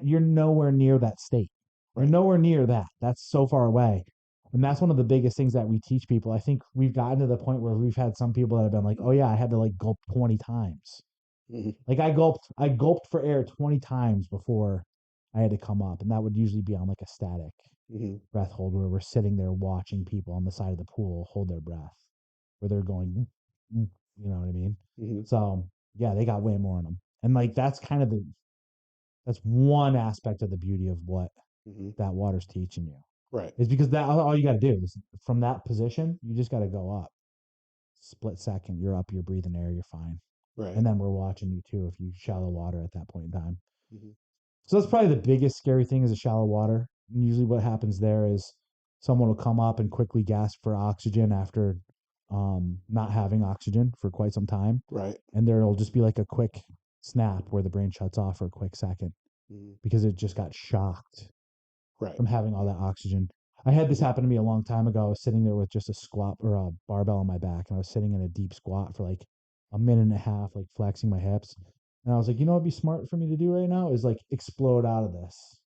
[SPEAKER 2] You're nowhere near that state. You're
[SPEAKER 1] Right.
[SPEAKER 2] nowhere near that. That's so far away. And that's one of the biggest things that we teach people. I think we've gotten to the point where we've had some people that have been like, "Oh yeah, I had to like gulp 20 times."
[SPEAKER 1] Hmm.
[SPEAKER 2] Like I gulped for air 20 times before I had to come up, and that would usually be on like a static
[SPEAKER 1] Hmm.
[SPEAKER 2] breath hold where we're sitting there watching people on the side of the pool hold their breath, where they're going, "Mm," you know what I mean?
[SPEAKER 1] Hmm.
[SPEAKER 2] So yeah, they got way more in them, and like that's one aspect of the beauty of what
[SPEAKER 1] Hmm.
[SPEAKER 2] that water's teaching you
[SPEAKER 1] Right.
[SPEAKER 2] is because that all you got to do is from that position, you just got to go up. Split second, you're up, you're breathing air, you're fine.
[SPEAKER 1] Right.
[SPEAKER 2] And then we're watching you too if you shallow water at that point in time.
[SPEAKER 1] Hmm.
[SPEAKER 2] So that's probably the biggest scary thing is a shallow water. And usually what happens there is someone will come up and quickly gasp for oxygen after not having oxygen for quite some time.
[SPEAKER 1] Right.
[SPEAKER 2] And there'll just be like a quick snap where the brain shuts off for a quick second
[SPEAKER 1] Hmm.
[SPEAKER 2] because it just got shocked
[SPEAKER 1] Right.
[SPEAKER 2] from having all that oxygen. I had this
[SPEAKER 1] Hmm.
[SPEAKER 2] happen to me a long time ago. I was sitting there with just a squat or a barbell on my back, and I was sitting in a deep squat for like a minute and a half, like flexing my hips. And I was like, you know what'd be smart for me to do right now is like explode out of this,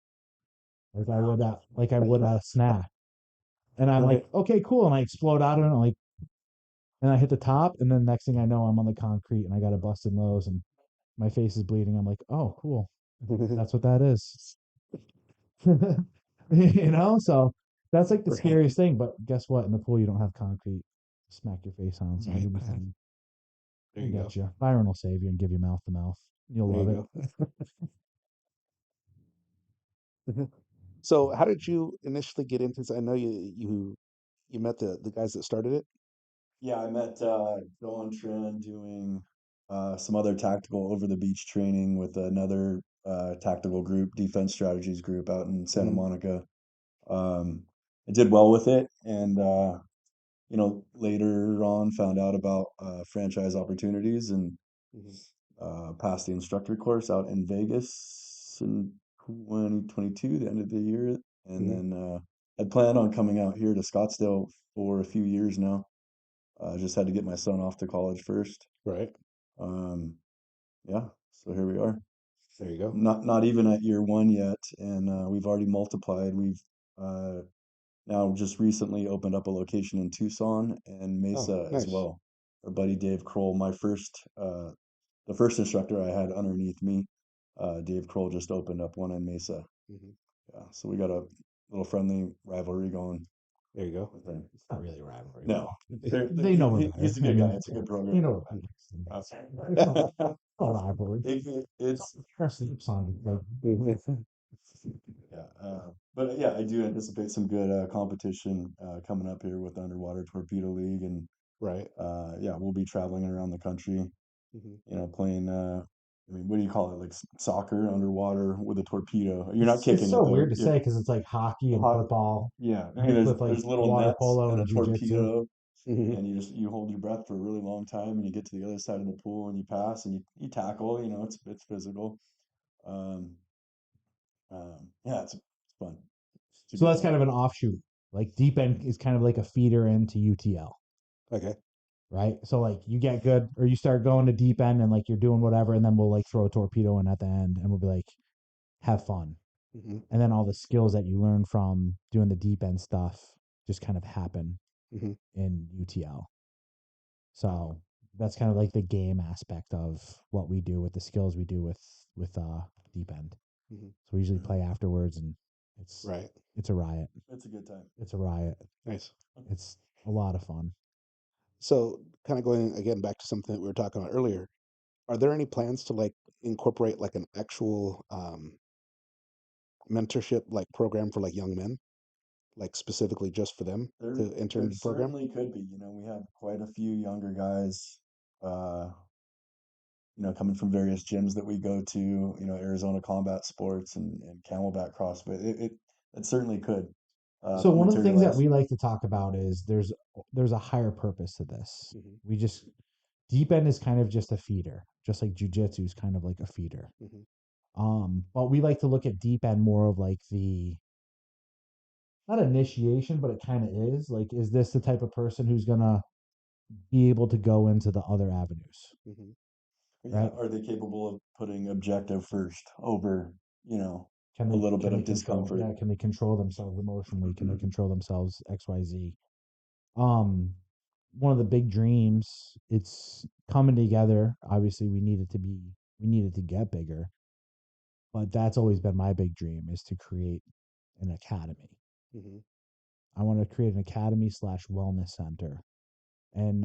[SPEAKER 2] like I would a snap. And I'm like,
[SPEAKER 1] Right.
[SPEAKER 2] okay, cool. And I explode out of it, and I hit the top, and then next thing I know, I'm on the concrete, and I got a busted nose, and my face is bleeding. I'm like, oh, cool. That's what that is. So that's like the
[SPEAKER 1] Right.
[SPEAKER 2] scariest thing. But guess what? In the pool, you don't have concrete to smack your face on, so
[SPEAKER 1] Right.
[SPEAKER 2] you'll be fine.
[SPEAKER 1] There
[SPEAKER 2] We'll
[SPEAKER 1] you
[SPEAKER 2] get
[SPEAKER 1] go.
[SPEAKER 2] you. Byron will save you and give you mouth to mouth. You'll
[SPEAKER 1] There
[SPEAKER 2] love it.
[SPEAKER 1] you go. So, how did you initially get into this? I know you met the guys that started it.
[SPEAKER 3] Yeah, I met Joe and Trin doing some other tactical over the beach training with another tactical group, defense strategies group out in Santa
[SPEAKER 1] Hmm.
[SPEAKER 3] Monica. I did well with it, and later on found out about franchise opportunities and
[SPEAKER 1] Hmm.
[SPEAKER 3] passed the instructor course out in Vegas in 2022, the end of the year, and
[SPEAKER 1] Hmm.
[SPEAKER 3] then had planned on coming out here to Scottsdale for a few years now. Just had to get my son off to college first.
[SPEAKER 1] Right.
[SPEAKER 3] Um, yeah, so here we are.
[SPEAKER 1] There you go.
[SPEAKER 3] Not even at year one yet, and we've already multiplied. We've uh, now just recently opened up a location in Tucson and
[SPEAKER 1] Oh,
[SPEAKER 3] Mesa as
[SPEAKER 1] nice.
[SPEAKER 3] well. Our buddy Dave Kroll, my first the first instructor I had underneath me, Dave Kroll, just opened up one in Mesa.
[SPEAKER 1] Hmm.
[SPEAKER 3] Yeah, so we got a little friendly rivalry going
[SPEAKER 1] There you go.
[SPEAKER 3] with him.
[SPEAKER 2] It's not really a rivalry, but
[SPEAKER 3] No,
[SPEAKER 2] they know we're
[SPEAKER 3] he's
[SPEAKER 2] better.
[SPEAKER 3] a
[SPEAKER 2] I
[SPEAKER 3] good guy.
[SPEAKER 2] mean,
[SPEAKER 3] It's a
[SPEAKER 2] yeah,
[SPEAKER 3] good
[SPEAKER 2] they
[SPEAKER 3] program.
[SPEAKER 2] know we're better. It's not
[SPEAKER 3] Uh,
[SPEAKER 2] a rivalry.
[SPEAKER 3] it's
[SPEAKER 2] Sleeps on like
[SPEAKER 3] yeah, but yeah, I do anticipate some good competition coming up here with the Underwater Torpedo League, and
[SPEAKER 1] Right.
[SPEAKER 3] yeah, we'll be traveling around the country,
[SPEAKER 1] Hmm.
[SPEAKER 3] playing. I mean, what do you call it? Like soccer underwater with a torpedo. You're not
[SPEAKER 2] it's
[SPEAKER 3] kicking it
[SPEAKER 2] so
[SPEAKER 3] though.
[SPEAKER 2] weird to say because it's like hockey and
[SPEAKER 3] Hot,
[SPEAKER 2] football
[SPEAKER 3] yeah. I mean,
[SPEAKER 2] mixed with like
[SPEAKER 3] there's little
[SPEAKER 2] water
[SPEAKER 3] nets
[SPEAKER 2] polo
[SPEAKER 3] and a
[SPEAKER 2] and jujitsu.
[SPEAKER 3] torpedo,
[SPEAKER 1] Hmm.
[SPEAKER 3] and you hold your breath for a really long time, and you get to the other side of the pool, and you pass, and you tackle. It's physical. Um, yeah, it's fun. It's a
[SPEAKER 2] So
[SPEAKER 3] good
[SPEAKER 2] that's kind
[SPEAKER 3] time.
[SPEAKER 2] of an offshoot. Like deep end is kind of like a feeder into UTL,
[SPEAKER 1] Okay.
[SPEAKER 2] right? So like you get good or you start going to deep end and like you're doing whatever, and then we'll like throw a torpedo in at the end and we'll be like, have fun.
[SPEAKER 1] Hmm.
[SPEAKER 2] And then all the skills that you learn from doing the deep end stuff just kind of happen
[SPEAKER 1] Hmm.
[SPEAKER 2] in UTL. So that's kind of like the game aspect of what we do with the skills we do with deep end.
[SPEAKER 1] Hmm.
[SPEAKER 2] So we usually
[SPEAKER 3] Yeah,
[SPEAKER 2] play afterwards, and it's
[SPEAKER 1] Right.
[SPEAKER 2] it's a riot.
[SPEAKER 3] it's a good time.
[SPEAKER 2] It's a riot.
[SPEAKER 1] Nice.
[SPEAKER 2] It's a lot of fun.
[SPEAKER 1] So, kind of going again back to something that we were talking about earlier, are there any plans to like incorporate like an actual mentorship like program for like young men, like specifically just for them
[SPEAKER 3] There,
[SPEAKER 1] to enter
[SPEAKER 3] there
[SPEAKER 1] into the program?
[SPEAKER 3] certainly could be. We have quite a few younger guys, uh, coming from various gyms that we go to, Arizona Combat Sports and Camelback CrossFit. It certainly could
[SPEAKER 2] So one of the things that
[SPEAKER 3] materialize.
[SPEAKER 2] we like to talk about is there's a higher purpose to this.
[SPEAKER 1] Hmm.
[SPEAKER 2] We just deep end is kind of just a feeder, just like jujitsu is kind of like a feeder.
[SPEAKER 1] Hmm.
[SPEAKER 2] But we like to look at deep end more of like the not initiation, but it kind of is. Like, is this the type of person who's gonna be able to go into the other avenues,
[SPEAKER 1] Hmm.
[SPEAKER 3] Yeah,
[SPEAKER 2] right?
[SPEAKER 3] are they capable of putting objective first over, you know,
[SPEAKER 2] Can
[SPEAKER 3] a
[SPEAKER 2] they
[SPEAKER 3] little bit
[SPEAKER 2] can they
[SPEAKER 3] of
[SPEAKER 2] control?
[SPEAKER 3] discomfort?
[SPEAKER 2] Yeah, can they control themselves emotionally? Can they control themselves XYZ? Um, one of the big dreams. It's coming together. Obviously, we needed to get bigger, but that's always been my big dream is to create an academy.
[SPEAKER 1] Hmm.
[SPEAKER 2] I want to create an academy slash wellness center and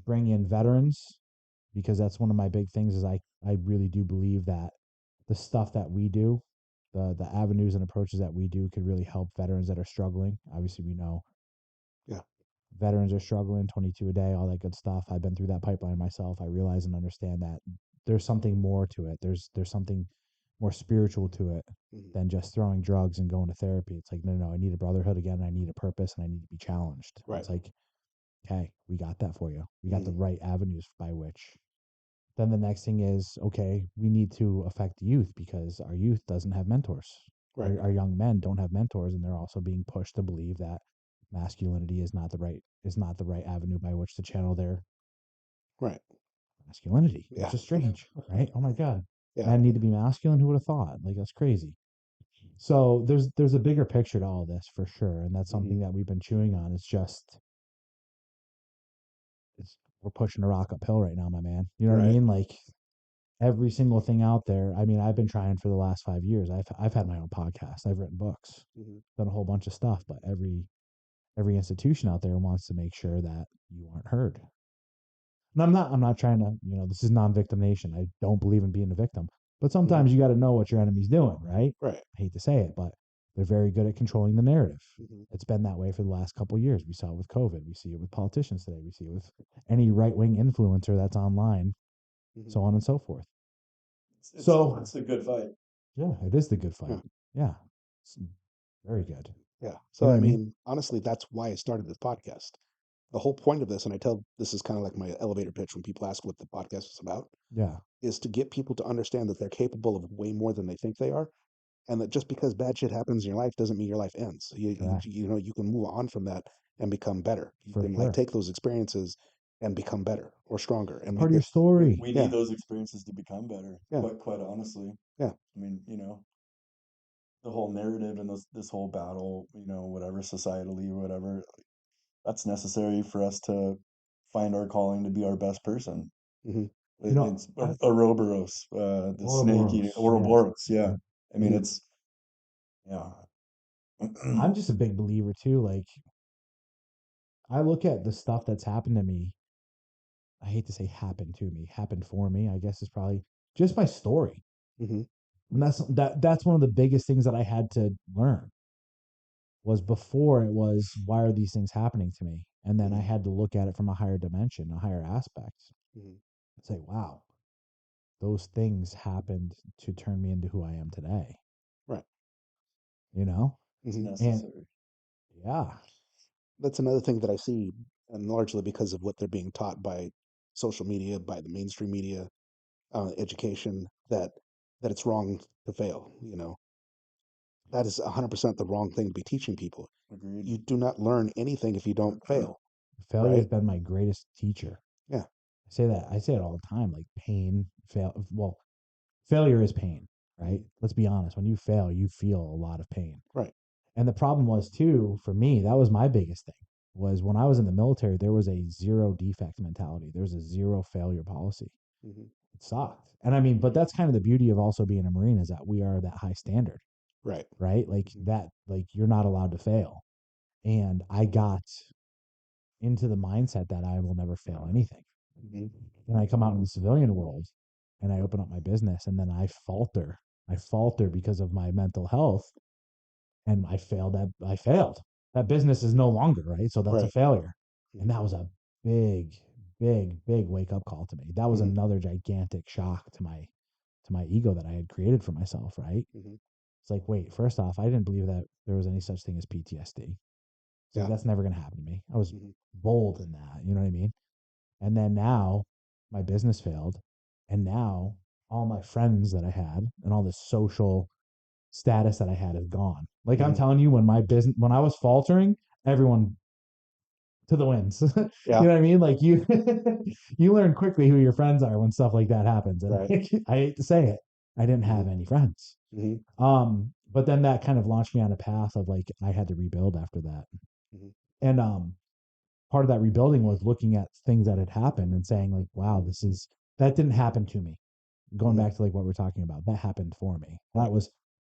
[SPEAKER 2] bring in veterans because that's one of my big things is I really do believe that the stuff that we do, the avenues and approaches that we do could really help veterans that are struggling. Obviously, we know
[SPEAKER 1] Yeah.
[SPEAKER 2] veterans are struggling, 22 a day, all that good stuff. I've been through that pipeline myself. I realize and understand that there's something more to it. There's something more spiritual to it
[SPEAKER 1] Hmm.
[SPEAKER 2] than just throwing drugs and going to therapy. It's like, no, no, I need a brotherhood again. I need a purpose and I need to be challenged. And
[SPEAKER 1] Right.
[SPEAKER 2] it's like, okay, we got that for you. We got the
[SPEAKER 1] Hmm.
[SPEAKER 2] right avenues by which. Then the next thing is, okay, we need to affect youth because our youth doesn't have mentors.
[SPEAKER 1] Right.
[SPEAKER 2] Our young men don't have mentors, and they're also being pushed to believe that masculinity is not the right avenue by which to channel their
[SPEAKER 1] Right.
[SPEAKER 2] masculinity, which
[SPEAKER 1] Yeah.
[SPEAKER 2] is strange, right? Oh my god,
[SPEAKER 1] Yeah.
[SPEAKER 2] men need to be masculine. Who would have thought? Like that's crazy. So there's a bigger picture to all this for sure, and that's
[SPEAKER 1] Hmm.
[SPEAKER 2] something that we've been chewing on. It's just it's we're pushing a rock uphill right now, my man. You know what I
[SPEAKER 1] Right.
[SPEAKER 2] mean? Like every single thing out there. I mean, I've been trying for the last 5 years. I've had my own podcast. I've written books,
[SPEAKER 1] Hmm.
[SPEAKER 2] done a whole bunch of stuff, but every institution out there wants to make sure that you aren't heard. And I'm not trying to, this is non-victim nation. I don't believe in being a victim. But
[SPEAKER 1] Hmm.
[SPEAKER 2] sometimes you got to know what your enemy's doing, right?
[SPEAKER 1] Right.
[SPEAKER 2] I hate to say it, but they're very good at controlling the narrative.
[SPEAKER 1] Hmm.
[SPEAKER 2] It's been that way for the last couple of years. We saw it with COVID. We see it with politicians today. We see it with any right-wing influencer that's online,
[SPEAKER 1] Hmm.
[SPEAKER 2] so on and so forth.
[SPEAKER 3] It's
[SPEAKER 2] So
[SPEAKER 3] it's a good fight.
[SPEAKER 2] yeah, it is the good
[SPEAKER 1] Yeah.
[SPEAKER 2] fight. Yeah, it's very good.
[SPEAKER 1] Yeah.
[SPEAKER 2] You
[SPEAKER 1] So,
[SPEAKER 2] know what
[SPEAKER 1] I
[SPEAKER 2] I mean?
[SPEAKER 1] mean, honestly, that's why I started this podcast. The whole point of this, and I tell this is kind of like my elevator pitch when people ask what the podcast is about,
[SPEAKER 2] Yeah,
[SPEAKER 1] is to get people to understand that they're capable of way more than they think they are, and that just because bad shit happens in your life doesn't mean your life ends.
[SPEAKER 2] correct.
[SPEAKER 1] You can move on from that and become better. You
[SPEAKER 2] For
[SPEAKER 1] can like
[SPEAKER 2] sure.
[SPEAKER 1] take those experiences and become better or stronger
[SPEAKER 2] It's
[SPEAKER 1] and
[SPEAKER 2] part
[SPEAKER 1] make
[SPEAKER 2] of your
[SPEAKER 1] it.
[SPEAKER 2] story.
[SPEAKER 3] We need
[SPEAKER 1] Yeah.
[SPEAKER 3] those experiences to become better.
[SPEAKER 1] Yeah.
[SPEAKER 3] Quite honestly,
[SPEAKER 1] Yeah.
[SPEAKER 3] I mean, the whole narrative and this whole battle, whatever societally or whatever, that's necessary for us to find our calling to be our best person.
[SPEAKER 1] Hmm.
[SPEAKER 2] You know,
[SPEAKER 3] It's Ouroboros, the snake eating
[SPEAKER 2] Ouroboros, yes.
[SPEAKER 3] Ouroboros. Yeah, I mean
[SPEAKER 1] Mhm.
[SPEAKER 3] it's yeah.
[SPEAKER 2] I'm just a big believer too. Like, I look at the stuff that's happened to me. I hate to say happened to me, happened for me, I guess is probably just my story.
[SPEAKER 1] Mhm.
[SPEAKER 2] And that's one of the biggest things that I had to learn was before it was why are these things happening to me? And then I
[SPEAKER 1] Mhm.
[SPEAKER 2] had to look at it from a higher dimension, a higher aspect.
[SPEAKER 1] Mhm.
[SPEAKER 2] Say, wow, those things happened to turn me into who I am today,
[SPEAKER 1] Right.
[SPEAKER 2] you know?
[SPEAKER 3] It's
[SPEAKER 1] Mhm.
[SPEAKER 2] And
[SPEAKER 3] necessary.
[SPEAKER 2] yeah,
[SPEAKER 1] That's another thing that I see, and largely because of what they're being taught by social media, by the mainstream media, education, that it's wrong to fail. You know, that is 100% the wrong thing to be teaching people.
[SPEAKER 3] Agreed.
[SPEAKER 1] You do not learn anything if you don't fail,
[SPEAKER 2] failure has
[SPEAKER 1] right?
[SPEAKER 2] been my greatest teacher.
[SPEAKER 1] Yeah.
[SPEAKER 2] I say it all the time, like pain, failure is pain, right?
[SPEAKER 1] Mhm.
[SPEAKER 2] Let's be honest. When you fail, you feel a lot of pain.
[SPEAKER 1] Right.
[SPEAKER 2] And the problem was too, for me, that was my biggest thing, was when I was in the military, there was a zero defect mentality. There was a zero failure policy.
[SPEAKER 1] Mhm.
[SPEAKER 2] It sucked. And I mean, but that's kind of the beauty of also being a Marine is that we are that high standard,
[SPEAKER 1] Right.
[SPEAKER 2] right? Like
[SPEAKER 1] Mhm.
[SPEAKER 2] that, like you're not allowed to fail. And I got into the mindset that I will never fail anything.
[SPEAKER 1] Mhm.
[SPEAKER 2] And I come out in the civilian world and I open up my business and then I falter. I falter because of my mental health and I failed. That business is no longer, right? So that's a
[SPEAKER 1] Right.
[SPEAKER 2] failure. And
[SPEAKER 1] Mhm.
[SPEAKER 2] that was a big, big wake up call to me. That was
[SPEAKER 1] Mhm.
[SPEAKER 2] another gigantic shock to my ego that I had created for myself, right?
[SPEAKER 1] Mhm.
[SPEAKER 2] It's like, wait, first off, I didn't believe that there was any such thing as PTSD. It's like
[SPEAKER 1] Yeah.
[SPEAKER 2] that's never gonna happen to me. I was
[SPEAKER 1] Mhm.
[SPEAKER 2] bold in that, you know what I mean? And then now my business failed. And now all my friends that I had and all the social status that I had is gone. Like I'm
[SPEAKER 1] Mhm.
[SPEAKER 2] telling you, when I was faltering, everyone to the winds. You
[SPEAKER 1] Yeah.
[SPEAKER 2] know what I mean? Like you you learn quickly who your friends are when stuff like that happens. And
[SPEAKER 1] Right.
[SPEAKER 2] I hate to say it, I didn't have
[SPEAKER 1] Mhm.
[SPEAKER 2] any friends.
[SPEAKER 1] Mhm.
[SPEAKER 2] But then that kind of launched me on a path of like I had to rebuild after that.
[SPEAKER 1] Mhm.
[SPEAKER 2] And part of that rebuilding was looking at things that had happened and saying like, wow, that didn't happen to me. Going
[SPEAKER 1] Mhm.
[SPEAKER 2] back to like what we're talking about, that happened for me.
[SPEAKER 1] Right.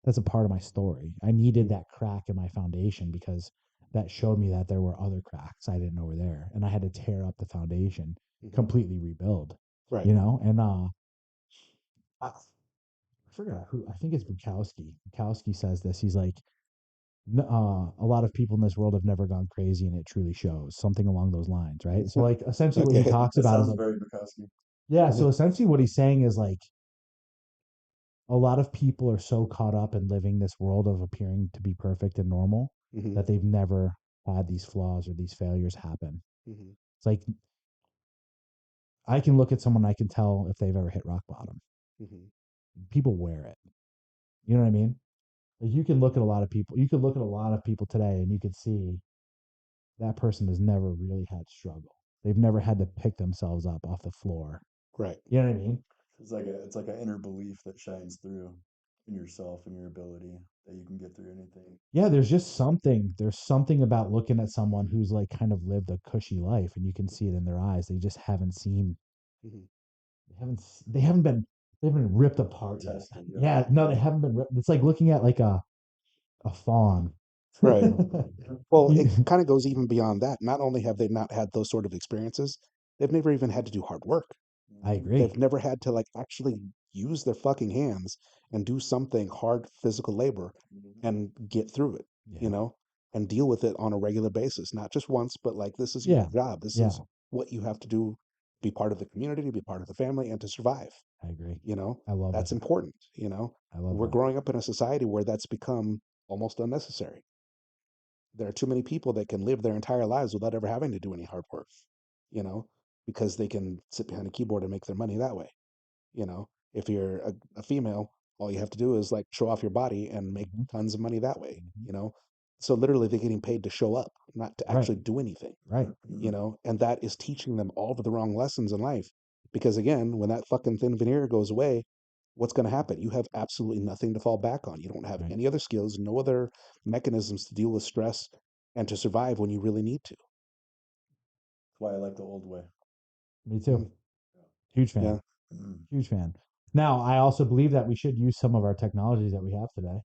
[SPEAKER 2] That's a part of my story. I needed
[SPEAKER 1] Mhm.
[SPEAKER 2] that crack in my foundation because that showed me that there were other cracks I didn't know were there, and I had to tear up the foundation,
[SPEAKER 1] Mhm.
[SPEAKER 2] completely rebuild.
[SPEAKER 1] Right.
[SPEAKER 2] You know, and I forgot who. I think it's Bukowski. Bukowski says this. He's like, a lot of people in this world have never gone crazy, and it truly shows. Something along those lines, right? So, like, essentially, what he
[SPEAKER 1] Okay.
[SPEAKER 2] talks
[SPEAKER 3] That
[SPEAKER 2] about is
[SPEAKER 3] sounds
[SPEAKER 2] like,
[SPEAKER 3] very Bukowski.
[SPEAKER 2] yeah. So essentially, what he's saying is like a lot of people are so caught up in living this world of appearing to be perfect and normal
[SPEAKER 1] Mhm.
[SPEAKER 2] that they've never had these flaws or these failures happen.
[SPEAKER 1] Mhm.
[SPEAKER 2] It's like I can look at someone, I can tell if they've ever hit rock bottom.
[SPEAKER 1] Mhm.
[SPEAKER 2] People wear it. You know what I mean? Like you can look at a lot of people, you could look at a lot of people today and you could see that person has never really had struggle. They've never had to pick themselves up off the floor.
[SPEAKER 1] Right.
[SPEAKER 2] You know what I mean?
[SPEAKER 3] It's like an inner belief that shines through in yourself and your ability that you can get through anything.
[SPEAKER 2] Yeah, there's something about looking at someone who's like kind of lived a cushy life and you can see it in their eyes. They just haven't seen
[SPEAKER 1] Mhm.
[SPEAKER 2] they haven't been ripped apart yet.
[SPEAKER 3] Tested, yeah.
[SPEAKER 2] Yeah, no, they haven't been ripped. It's like looking at like a fawn.
[SPEAKER 1] Right. Well, it
[SPEAKER 2] You-
[SPEAKER 1] kind of goes even beyond that. Not only have they not had those sort of experiences, they've never even had to do hard work.
[SPEAKER 2] I
[SPEAKER 3] Hmm.
[SPEAKER 1] They've
[SPEAKER 2] agree.
[SPEAKER 1] never had to like actually use their fucking hands and do something hard physical labor
[SPEAKER 3] Hmm.
[SPEAKER 1] and get through it, you
[SPEAKER 2] Yeah.
[SPEAKER 1] know, and deal with it on a regular basis, not just once, but like this is your
[SPEAKER 2] Yeah.
[SPEAKER 1] job. This
[SPEAKER 2] Yeah.
[SPEAKER 1] is what you have to do, be part of the community, be part of the family, and to survive,
[SPEAKER 2] I agree.
[SPEAKER 1] you know,
[SPEAKER 2] I love
[SPEAKER 1] that's
[SPEAKER 2] that.
[SPEAKER 1] important, you know.
[SPEAKER 2] I love
[SPEAKER 1] We're
[SPEAKER 2] that.
[SPEAKER 1] growing up in a society where that's become almost unnecessary. There are too many people that can live their entire lives without ever having to do any hard work, you know, because they can sit behind a keyboard and make their money that way. You know, if you're a female, all you have to do is like show off your body and make
[SPEAKER 2] Hmm.
[SPEAKER 1] tons of money that way,
[SPEAKER 2] Hmm.
[SPEAKER 1] you know? So literally they're getting paid to show up, not to
[SPEAKER 2] Right.
[SPEAKER 1] actually do anything,
[SPEAKER 2] Right.
[SPEAKER 1] you
[SPEAKER 3] Hmm.
[SPEAKER 1] know? And that is teaching them all of the wrong lessons in life. Because again, when that fucking thin veneer goes away, what's going to happen? You have absolutely nothing to fall back on. You don't have
[SPEAKER 2] Right.
[SPEAKER 1] any other skills, no other mechanisms to deal with stress and to survive when you really need to.
[SPEAKER 3] That's why I like the old way.
[SPEAKER 2] Me
[SPEAKER 1] Mhm.
[SPEAKER 2] too. Huge
[SPEAKER 1] Yeah.
[SPEAKER 2] fan.
[SPEAKER 3] Mm.
[SPEAKER 2] Huge fan. Now, I also believe that we should use some of our technologies that we have today.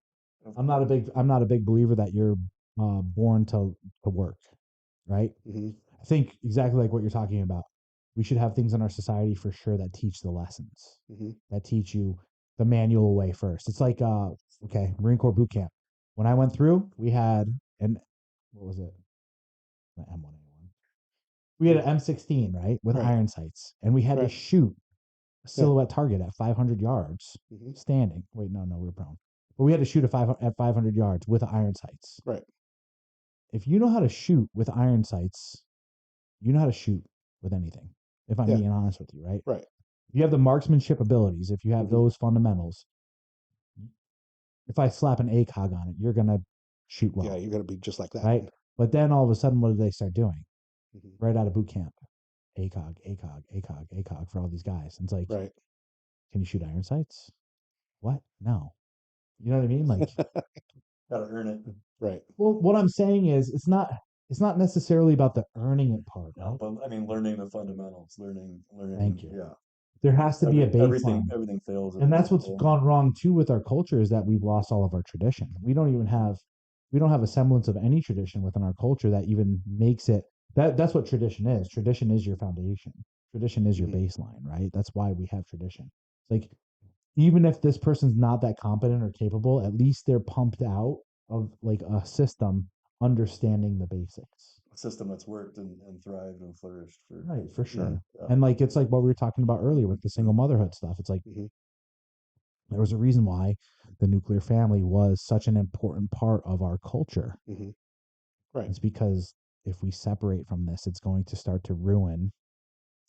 [SPEAKER 3] Of
[SPEAKER 2] I'm
[SPEAKER 3] course.
[SPEAKER 2] not a big I'm not a big believer that you're born to work, right?
[SPEAKER 1] Hmm.
[SPEAKER 2] I think exactly like what you're talking about. We should have things in our society for sure that teach the lessons,
[SPEAKER 1] Hmm.
[SPEAKER 2] that teach you the manual way first. It's like okay, Marine Corps boot camp. When I went through, we had an what was it? The M1A1. We had an M16, right, with
[SPEAKER 1] Right.
[SPEAKER 2] iron sights, and we had to
[SPEAKER 1] Right.
[SPEAKER 2] shoot a
[SPEAKER 1] Yeah.
[SPEAKER 2] silhouette target at 500 yards
[SPEAKER 1] Hmm.
[SPEAKER 2] standing. Wait, no, we were prone. But we had to shoot at 500 yards with iron sights.
[SPEAKER 1] Right.
[SPEAKER 2] If you know how to shoot with iron sights, you know how to shoot with anything. If I'm
[SPEAKER 1] Yeah.
[SPEAKER 2] being honest with you, right?
[SPEAKER 1] Right.
[SPEAKER 2] If you have the marksmanship abilities, if you have
[SPEAKER 1] Hmm.
[SPEAKER 2] those fundamentals, if I slap an ACOG on it, you're gonna shoot
[SPEAKER 1] Yeah.
[SPEAKER 2] well,
[SPEAKER 1] You're gonna be just like that.
[SPEAKER 2] right? But then all of a sudden, what do they start doing?
[SPEAKER 1] Hmm.
[SPEAKER 2] Right out of boot camp, ACOG, ACOG, ACOG, ACOG for all these guys. And it's like,
[SPEAKER 1] Right.
[SPEAKER 2] can you shoot iron sights? What? No. You know what I mean? Like,
[SPEAKER 3] Gotta earn it.
[SPEAKER 1] Right.
[SPEAKER 2] well, what I'm saying is, it's not necessarily about the earning it part,
[SPEAKER 3] No,
[SPEAKER 2] right?
[SPEAKER 3] but I mean, learning the fundamentals,
[SPEAKER 2] Thank
[SPEAKER 3] learning,
[SPEAKER 2] you.
[SPEAKER 3] yeah.
[SPEAKER 2] There has to be a baseline.
[SPEAKER 3] Everything fails at
[SPEAKER 2] And
[SPEAKER 3] a
[SPEAKER 2] that's
[SPEAKER 3] base
[SPEAKER 2] what's
[SPEAKER 3] level.
[SPEAKER 2] gone wrong too with our culture is that we've lost all of our tradition. We don't have a semblance of any tradition within our culture that even makes it that's what tradition is. Tradition is your foundation. Tradition is your
[SPEAKER 1] Hmm.
[SPEAKER 2] baseline, right? That's why we have tradition. It's like even if this person's not that competent or capable, at least they're pumped out of like a system understanding the basics.
[SPEAKER 3] A system that's worked and thrived and flourished
[SPEAKER 2] Right, for
[SPEAKER 3] for
[SPEAKER 2] sure.
[SPEAKER 3] yeah.
[SPEAKER 2] And like it's like what we were talking about earlier with the single motherhood stuff. It's like
[SPEAKER 1] Hmm.
[SPEAKER 2] there was a reason why the nuclear family was such an important part of our culture.
[SPEAKER 1] Hmm. Right.
[SPEAKER 2] It's because if we separate from this, it's going to start to ruin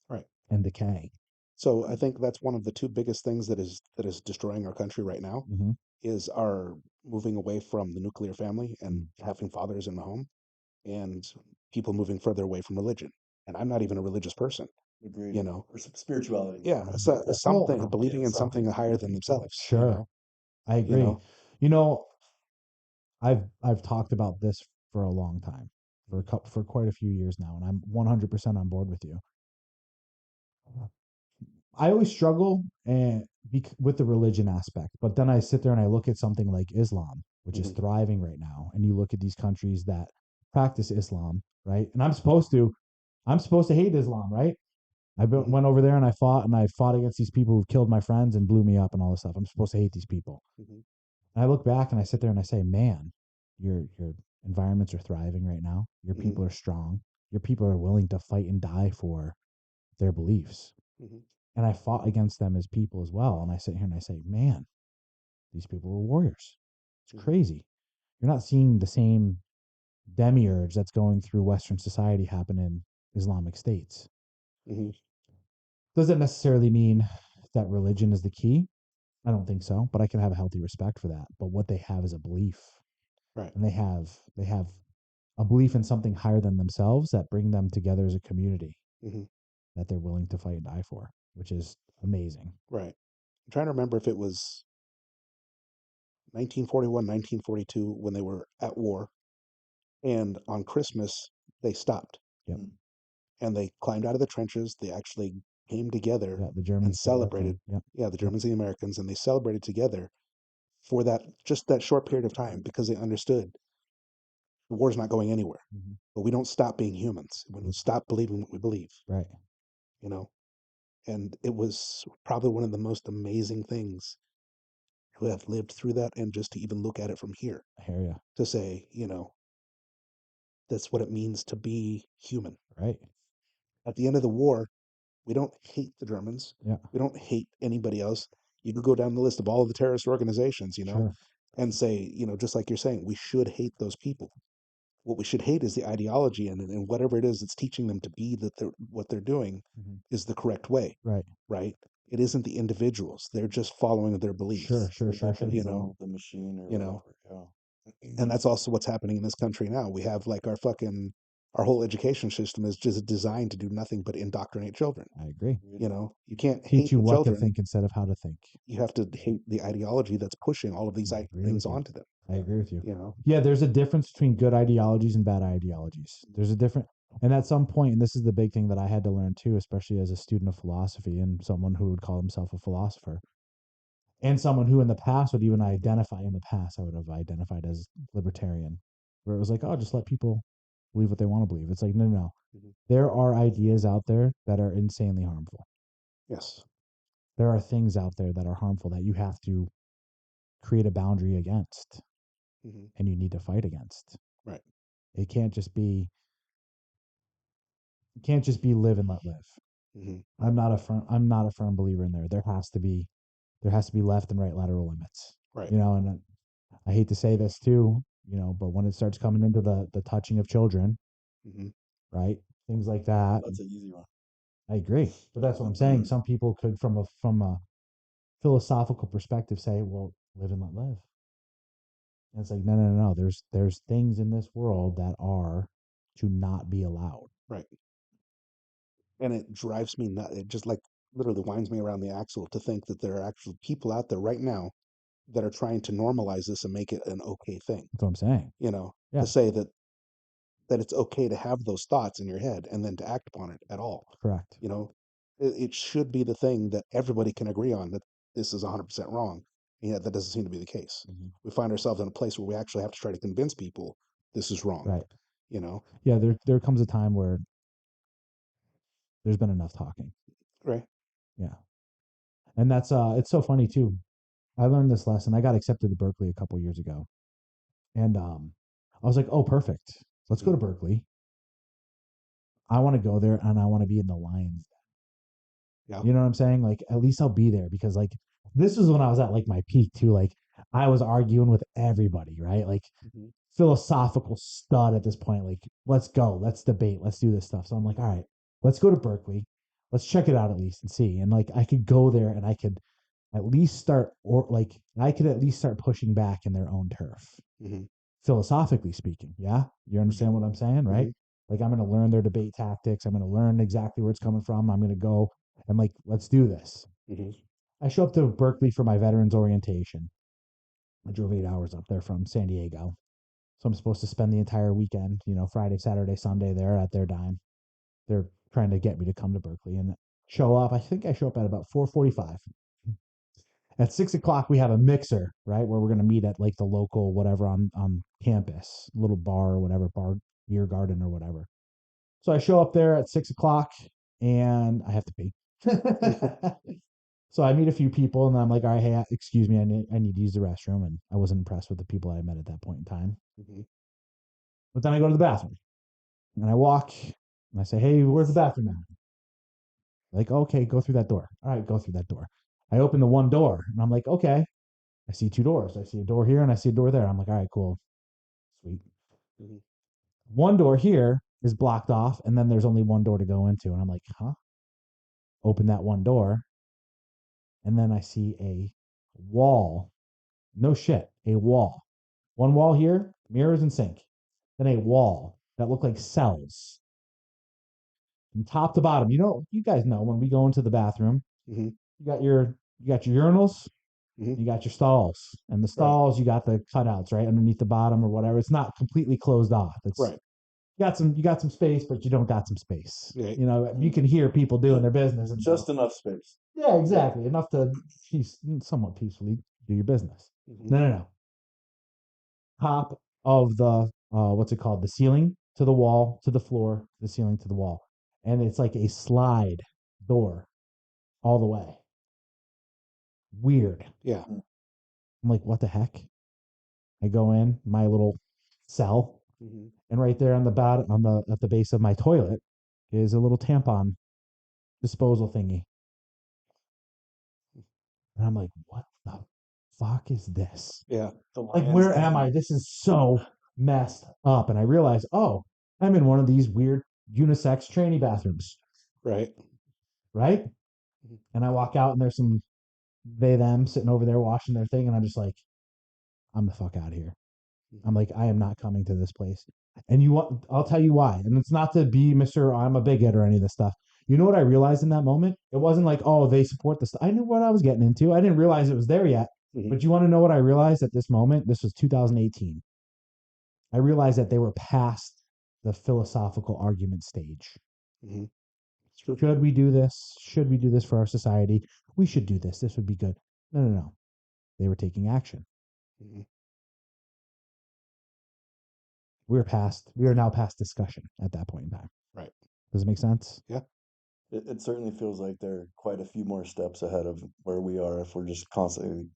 [SPEAKER 1] Right.
[SPEAKER 2] and decay.
[SPEAKER 1] So I think that's one of the two biggest things that is destroying our country right now
[SPEAKER 2] Hmm.
[SPEAKER 1] is our moving away from the nuclear family and
[SPEAKER 2] Mm.
[SPEAKER 1] having fathers in the home and people moving further away from religion. And I'm not even a religious person,
[SPEAKER 3] Agreed.
[SPEAKER 1] you know.
[SPEAKER 3] Or spirituality.
[SPEAKER 1] Yeah, so something
[SPEAKER 2] Well,
[SPEAKER 1] believing in something higher than themselves,
[SPEAKER 2] sure, I
[SPEAKER 1] you
[SPEAKER 2] agree.
[SPEAKER 1] know.
[SPEAKER 2] You know, I've talked about this for a long time, for quite a few years now, and I'm 100% on board with you. I always struggle with the religion aspect, but then I sit there and I look at something like Islam, which is
[SPEAKER 1] Hmm.
[SPEAKER 2] thriving right now, and you look at these countries that practice Islam, right? And I'm supposed to hate Islam, right?
[SPEAKER 1] Hmm.
[SPEAKER 2] Went over there and I fought against these people who've killed my friends and blew me up and all this stuff. I'm supposed to hate these people.
[SPEAKER 1] Hmm.
[SPEAKER 2] And I look back and I sit there and I say, man, your environments are thriving right now. Your
[SPEAKER 1] Hmm.
[SPEAKER 2] people are strong. Your people are willing to fight and die for their beliefs.
[SPEAKER 1] Hmm.
[SPEAKER 2] And I fought against them as people as well. And I sit here and I say, man, these people were warriors. It's
[SPEAKER 1] Hmm.
[SPEAKER 2] crazy. You're not seeing the same demiurge that's going through Western society happen in Islamic states.
[SPEAKER 1] Hmm.
[SPEAKER 2] Doesn't necessarily mean that religion is the key. I don't think so, but I can have a healthy respect for that. But what they have is a belief,
[SPEAKER 1] Right.
[SPEAKER 2] and they have a belief in something higher than themselves that bring them together as a community
[SPEAKER 1] Hmm.
[SPEAKER 2] that they're willing to fight and die for, which is amazing.
[SPEAKER 1] Right. I'm trying to remember if it was 1941, 1942 when they were at war, and on Christmas they stopped
[SPEAKER 2] Yep.
[SPEAKER 3] Mm.
[SPEAKER 1] and they climbed out of the trenches. They actually came together
[SPEAKER 2] Yeah, the
[SPEAKER 1] and
[SPEAKER 2] Germans together
[SPEAKER 1] celebrated.
[SPEAKER 2] came. Yep.
[SPEAKER 1] Yeah, the
[SPEAKER 2] Yep.
[SPEAKER 1] Germans and the Americans, and they celebrated together for that just that short period of time because they understood the war's not going anywhere.
[SPEAKER 2] Hmm.
[SPEAKER 1] But we don't stop being humans. We don't stop believing what we believe,
[SPEAKER 2] Right.
[SPEAKER 1] you know. And it was probably one of the most amazing things to have lived through that and just to even look at it from here
[SPEAKER 2] I hear you.
[SPEAKER 1] to say, that's what it means to be human.
[SPEAKER 2] Right.
[SPEAKER 1] At the end of the war, we don't hate the Germans.
[SPEAKER 2] Yeah.
[SPEAKER 1] We don't hate anybody else. You could go down the list of all of the terrorist organizations,
[SPEAKER 2] Sure.
[SPEAKER 1] and say, just like you're saying, we should hate those people. What we should hate is the ideology and whatever it is that's teaching them to be that what they're doing
[SPEAKER 2] Hmm.
[SPEAKER 1] is the correct way,
[SPEAKER 2] Right.
[SPEAKER 1] right? It isn't the individuals. They're just following their
[SPEAKER 2] Sure.
[SPEAKER 1] beliefs,
[SPEAKER 2] Sure.
[SPEAKER 3] The
[SPEAKER 2] Sure. Sure.
[SPEAKER 1] you know,
[SPEAKER 3] mechanism of the machine or
[SPEAKER 1] you know,
[SPEAKER 3] whatever. Yeah.
[SPEAKER 1] and that's also what's happening in this country now. We have like our whole education system is just designed to do nothing but indoctrinate children.
[SPEAKER 2] I agree.
[SPEAKER 1] You can't
[SPEAKER 2] Teach
[SPEAKER 1] hate
[SPEAKER 2] you
[SPEAKER 1] the
[SPEAKER 2] what to
[SPEAKER 1] children.
[SPEAKER 2] think instead of how to think.
[SPEAKER 1] You have to hate the ideology that's pushing all of these
[SPEAKER 2] I agree
[SPEAKER 1] things
[SPEAKER 2] with you.
[SPEAKER 1] onto them.
[SPEAKER 2] I agree with you.
[SPEAKER 1] You know,
[SPEAKER 2] Yeah, there's a difference between good ideologies and bad ideologies. There's a different And at some point, and this is the big thing that I had to learn too, especially as a student of philosophy and someone who would call himself a philosopher, and someone who in the past would even identify in the past, I would have identified as libertarian, where it was like, oh, just let people believe what they want to believe. It's like, no, no, no.
[SPEAKER 1] Mhm.
[SPEAKER 2] There are ideas out there that are insanely harmful.
[SPEAKER 1] Yes.
[SPEAKER 2] There are things out there that are harmful that you have to create a boundary against
[SPEAKER 1] Hmm.
[SPEAKER 2] and you need to fight against.
[SPEAKER 1] Right.
[SPEAKER 2] It can't just be live and let live.
[SPEAKER 1] Hmm.
[SPEAKER 2] I'm not a firm believer in there. There has to be left and right lateral limits.
[SPEAKER 1] Right.
[SPEAKER 2] And I hate to say this too, but when it starts coming into the touching of children,
[SPEAKER 1] Hmm.
[SPEAKER 2] right? Things like that.
[SPEAKER 3] That's an easy one.
[SPEAKER 2] I agree. But that's what I'm saying. Some people could from a philosophical perspective say, well, live and let live. And it's like, no, no, no, no. There's things in this world that are to not be allowed.
[SPEAKER 1] Right. And it drives me nuts. It just like literally winds me around the axle to think that there are actual people out there right now that are trying to normalize this and make it an okay thing.
[SPEAKER 2] That's what I'm saying.
[SPEAKER 1] To
[SPEAKER 2] Yeah,
[SPEAKER 1] say that it's okay to have those thoughts in your head and then to act upon it at all.
[SPEAKER 2] correct.
[SPEAKER 1] You know, it should be the thing that everybody can agree on that this is 100% wrong. And yet that doesn't seem to be the case.
[SPEAKER 2] Mhm.
[SPEAKER 1] We find ourselves in a place where we actually have to try to convince people this is wrong.
[SPEAKER 2] Right.
[SPEAKER 1] You know,
[SPEAKER 2] Yeah, there comes a time where there's been enough talking.
[SPEAKER 1] right?
[SPEAKER 2] Yeah. And that's it's so funny too. I learned this lesson. I got accepted to Berkeley a couple years ago. And I was like, "Oh, perfect. Let's go
[SPEAKER 1] Hmm.
[SPEAKER 2] to Berkeley. I want to go there and I want to be in the Lions."
[SPEAKER 1] Yeah.
[SPEAKER 2] You know what I'm saying? Like at least I'll be there because like this was when I was at like my peak too. Like I was arguing with everybody, right? Like
[SPEAKER 1] Hmm.
[SPEAKER 2] philosophical stud at this point. Like, let's go, let's debate, let's do this stuff. So I'm like, all right, let's go to Berkeley, let's check it out at least and see. And like, I could go there and I could at least start, or like, I could at least start pushing back in their own turf,
[SPEAKER 1] Hmm.
[SPEAKER 2] philosophically speaking. Yeah, you understand what I'm saying, right?
[SPEAKER 1] Hmm.
[SPEAKER 2] Like, I'm going to learn their debate tactics. I'm going to learn exactly where it's coming from. I'm going to go and like, let's do this.
[SPEAKER 1] Hmm.
[SPEAKER 2] I show up to Berkeley for my veterans orientation. I drove 8 hours up there from San Diego. So I'm supposed to spend the entire weekend, Friday, Saturday, Sunday there at their dime. They're trying to get me to come to Berkeley and show up. I think I show up at about 4:45. At 6 o'clock, we have a mixer, right, where we're gonna meet at like the local whatever on campus, little bar or whatever, bar, beer garden or whatever. So I show up there at 6 o'clock and I have to pee. So I meet a few people and I'm like, all right, hey, excuse me, I need to use the restroom. And I wasn't impressed with the people I met at that point in time.
[SPEAKER 1] Hmm.
[SPEAKER 2] But then I go to the bathroom. And I walk and I say, hey, where's the bathroom at? Like, okay, go through that door. All right, go through that door. I open the one door and I'm like, okay, I see two doors. I see a door here and I see a door there. I'm like, all right, cool. Sweet.
[SPEAKER 1] Hmm.
[SPEAKER 2] One door here is blocked off and then there's only one door to go into. And I'm like, huh? Open that one door. And then I see a wall. No shit, a wall. One wall here, mirrors and sink. Then a wall that looked like cells from top to bottom. You guys know when we go into the bathroom,
[SPEAKER 1] Hmm.
[SPEAKER 2] you got your urinals,
[SPEAKER 1] Hmm.
[SPEAKER 2] you got your stalls, and the
[SPEAKER 1] Right.
[SPEAKER 2] stalls you got the cutouts right underneath the bottom or whatever. It's not completely closed off. It's
[SPEAKER 1] Right.
[SPEAKER 2] you got some space, but you don't got some space.
[SPEAKER 1] Right.
[SPEAKER 2] You can hear people doing their business and
[SPEAKER 3] Just enough space.
[SPEAKER 2] yeah, exactly enough to somewhat peacefully do your business.
[SPEAKER 1] Hmm.
[SPEAKER 2] No, no, no. Top of the what's it called? The ceiling to the wall to the floor, the ceiling to the wall, and it's like a slide door all the way. Weird.
[SPEAKER 1] Yeah.
[SPEAKER 2] I'm like, what the heck? I go in my little cell,
[SPEAKER 1] Hmm.
[SPEAKER 2] and right there on the bottom, at the base of my toilet, is a little tampon disposal thingy. And I'm like, what the fuck is this?
[SPEAKER 1] Yeah.
[SPEAKER 3] The
[SPEAKER 2] Like,
[SPEAKER 3] lion's
[SPEAKER 2] where am
[SPEAKER 3] den.
[SPEAKER 2] I? This is so messed up. And I realize, oh, I'm in one of these weird unisex tranny bathrooms,
[SPEAKER 1] Right.
[SPEAKER 2] right?
[SPEAKER 1] Mhm.
[SPEAKER 2] And I walk out, and there's some they them sitting over there washing their thing, and I'm just like, I'm the fuck out of here. I'm
[SPEAKER 1] Mhm.
[SPEAKER 2] like, I am not coming to this place. And I'll tell you why. And it's not to be Mr. I'm a bigot or any of this stuff. You know what I realized in that moment? It wasn't like, oh, they support this. I knew what I was getting into. I didn't realize it was there yet.
[SPEAKER 1] Mhm.
[SPEAKER 2] But you want to know what I realized at this moment? This was 2018. I realized that they were past the philosophical argument stage.
[SPEAKER 1] Hmm. It's true.
[SPEAKER 2] Should we do this? Should we do this for our society? We should do this. This would be good. No, no, no. They were taking action.
[SPEAKER 1] Hmm.
[SPEAKER 2] We are now past discussion at that point in time.
[SPEAKER 1] Right.
[SPEAKER 2] Does it make sense?
[SPEAKER 1] Yeah.
[SPEAKER 3] It certainly feels like they're quite a few more steps ahead of where we are if we're just constantly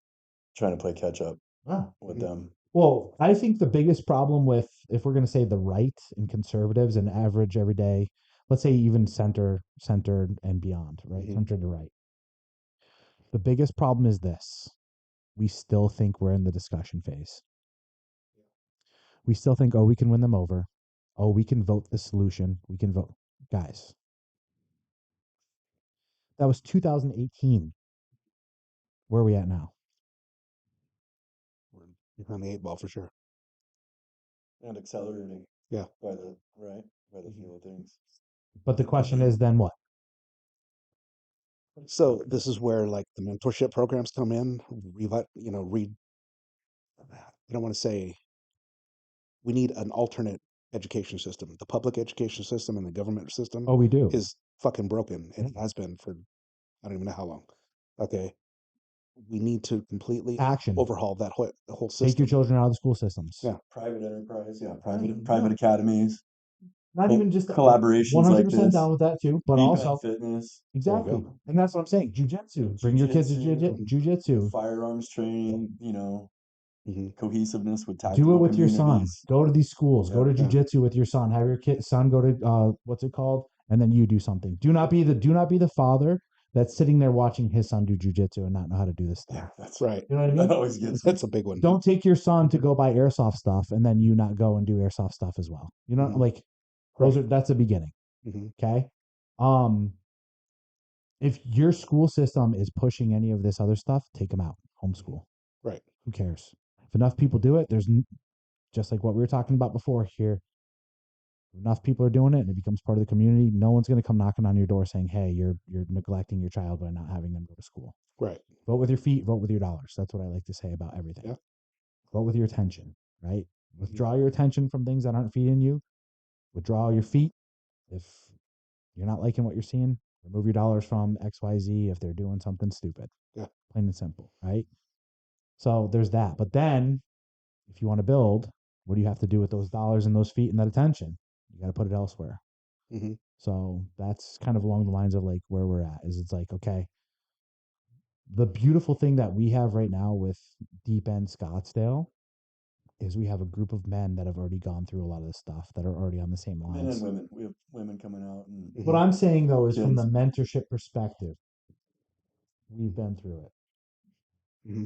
[SPEAKER 3] trying to play catch up
[SPEAKER 2] Ah.
[SPEAKER 3] with
[SPEAKER 1] Hmm.
[SPEAKER 3] them.
[SPEAKER 2] Well, I think the biggest problem with, if we're going to say the right and conservatives and average everyday, let's say even center and beyond, right?
[SPEAKER 1] Hmm.
[SPEAKER 2] Center to right. The biggest problem is this. We still think we're in the discussion phase. We still think, oh, we can win them over. Oh, we can vote the solution. We can vote. Guys, that was 2018. Where are we at now?
[SPEAKER 1] We're behind the eight ball for sure.
[SPEAKER 3] And accelerating
[SPEAKER 1] Yeah.
[SPEAKER 3] by the
[SPEAKER 1] Hmm.
[SPEAKER 3] feel of things.
[SPEAKER 2] But the question is then what?
[SPEAKER 1] So this is where like the mentorship programs come in. Read. I don't want to say we need an alternate education system. The public education system and the government system
[SPEAKER 2] Oh, we do.
[SPEAKER 1] is fucking broken, and it has been for I don't even know how long. Okay, we need to completely
[SPEAKER 2] Action.
[SPEAKER 1] overhaul that whole
[SPEAKER 2] Take your
[SPEAKER 1] system.
[SPEAKER 2] children out of the school systems.
[SPEAKER 1] Yeah.
[SPEAKER 3] Private enterprise, yeah,
[SPEAKER 2] Yeah.
[SPEAKER 3] private academies,
[SPEAKER 2] Not even just that, like
[SPEAKER 3] collaborations like
[SPEAKER 2] 100% down
[SPEAKER 3] this,
[SPEAKER 2] with that too, but
[SPEAKER 3] VPET
[SPEAKER 2] also
[SPEAKER 3] fitness,
[SPEAKER 1] There you
[SPEAKER 2] exactly.
[SPEAKER 1] go.
[SPEAKER 2] And that's what I'm saying. Jujitsu. Bring your kids to
[SPEAKER 3] jujitsu,
[SPEAKER 1] Hmm.
[SPEAKER 2] jujitsu.
[SPEAKER 3] firearms training,
[SPEAKER 1] Hmm.
[SPEAKER 3] cohesiveness with
[SPEAKER 2] Do it
[SPEAKER 3] tactical
[SPEAKER 2] with your son.
[SPEAKER 3] communities.
[SPEAKER 2] Go to these schools. Go
[SPEAKER 3] Yep.
[SPEAKER 2] to
[SPEAKER 1] Yeah.
[SPEAKER 2] jujitsu with your son. Have your son go to what's it called? And then you do something. Do not be the father that's sitting there watching his son do jujitsu and not know how to do this
[SPEAKER 3] Yeah,
[SPEAKER 2] stuff.
[SPEAKER 3] that's
[SPEAKER 1] Right.
[SPEAKER 2] You know what I
[SPEAKER 3] that
[SPEAKER 2] mean?
[SPEAKER 3] always gets me.
[SPEAKER 1] That's a big one.
[SPEAKER 2] Don't take your son to go buy airsoft stuff and then you not go and do airsoft stuff as well. You know,
[SPEAKER 1] Hmm.
[SPEAKER 2] like
[SPEAKER 1] Right.
[SPEAKER 2] that's a beginning.
[SPEAKER 1] Hmm.
[SPEAKER 2] Okay. Um, if your school system is pushing any of this other stuff, take them out.
[SPEAKER 1] Hmm.
[SPEAKER 2] Homeschool.
[SPEAKER 1] Right.
[SPEAKER 2] Who cares? If enough people do it, just like what we were talking about before here. Enough people are doing it, and it becomes part of the community. No one's going to come knocking on your door saying, "Hey, you're neglecting your child by not having them go to school."
[SPEAKER 1] Right.
[SPEAKER 2] Vote with your feet. Vote with your dollars. That's what I like to say about everything.
[SPEAKER 1] Yeah.
[SPEAKER 2] Vote with your attention. Right.
[SPEAKER 1] Hmm.
[SPEAKER 2] Withdraw your attention from things that aren't feeding you. Withdraw your feet. If you're not liking what you're seeing, remove your dollars from XYZ if they're doing something stupid.
[SPEAKER 1] Yeah.
[SPEAKER 2] Plain and simple, right? So there's that. But then if you want to build, what do you have to do with those dollars and those feet and that attention? You got to put it elsewhere.
[SPEAKER 1] Hmm.
[SPEAKER 2] So that's kind of along the lines of like where we're at is it's like, okay, the beautiful thing that we have right now with Deep End Scottsdale is we have a group of men that have already gone through a lot of this stuff that are already on the same
[SPEAKER 3] Men and
[SPEAKER 2] lines.
[SPEAKER 3] women. We have women coming out and
[SPEAKER 2] What
[SPEAKER 1] Hmm.
[SPEAKER 2] I'm saying though is from the
[SPEAKER 3] kids.
[SPEAKER 2] mentorship perspective, we've been through it.
[SPEAKER 1] Hmm.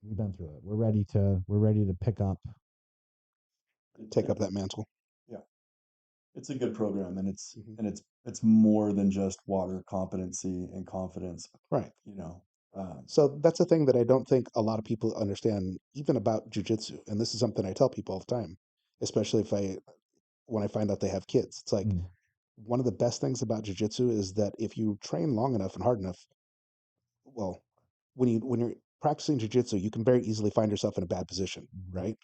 [SPEAKER 2] We've been through it. We're ready to pick up.
[SPEAKER 1] Take
[SPEAKER 3] Yeah,
[SPEAKER 1] up that mantle.
[SPEAKER 3] yeah. It's a good program, and
[SPEAKER 1] Hmm.
[SPEAKER 3] it's more than just water competency and confidence.
[SPEAKER 1] Right.
[SPEAKER 3] You know, um,
[SPEAKER 1] So that's a thing that I don't think a lot of people understand, even about jujitsu. And this is something I tell people all the time, especially when I find out they have kids. It's like
[SPEAKER 2] Mm,
[SPEAKER 1] one of the best things about jujitsu is that if you train long enough and hard enough, well, when you're practicing jujitsu, you can very easily find yourself in a bad position,
[SPEAKER 2] mhm,
[SPEAKER 1] right?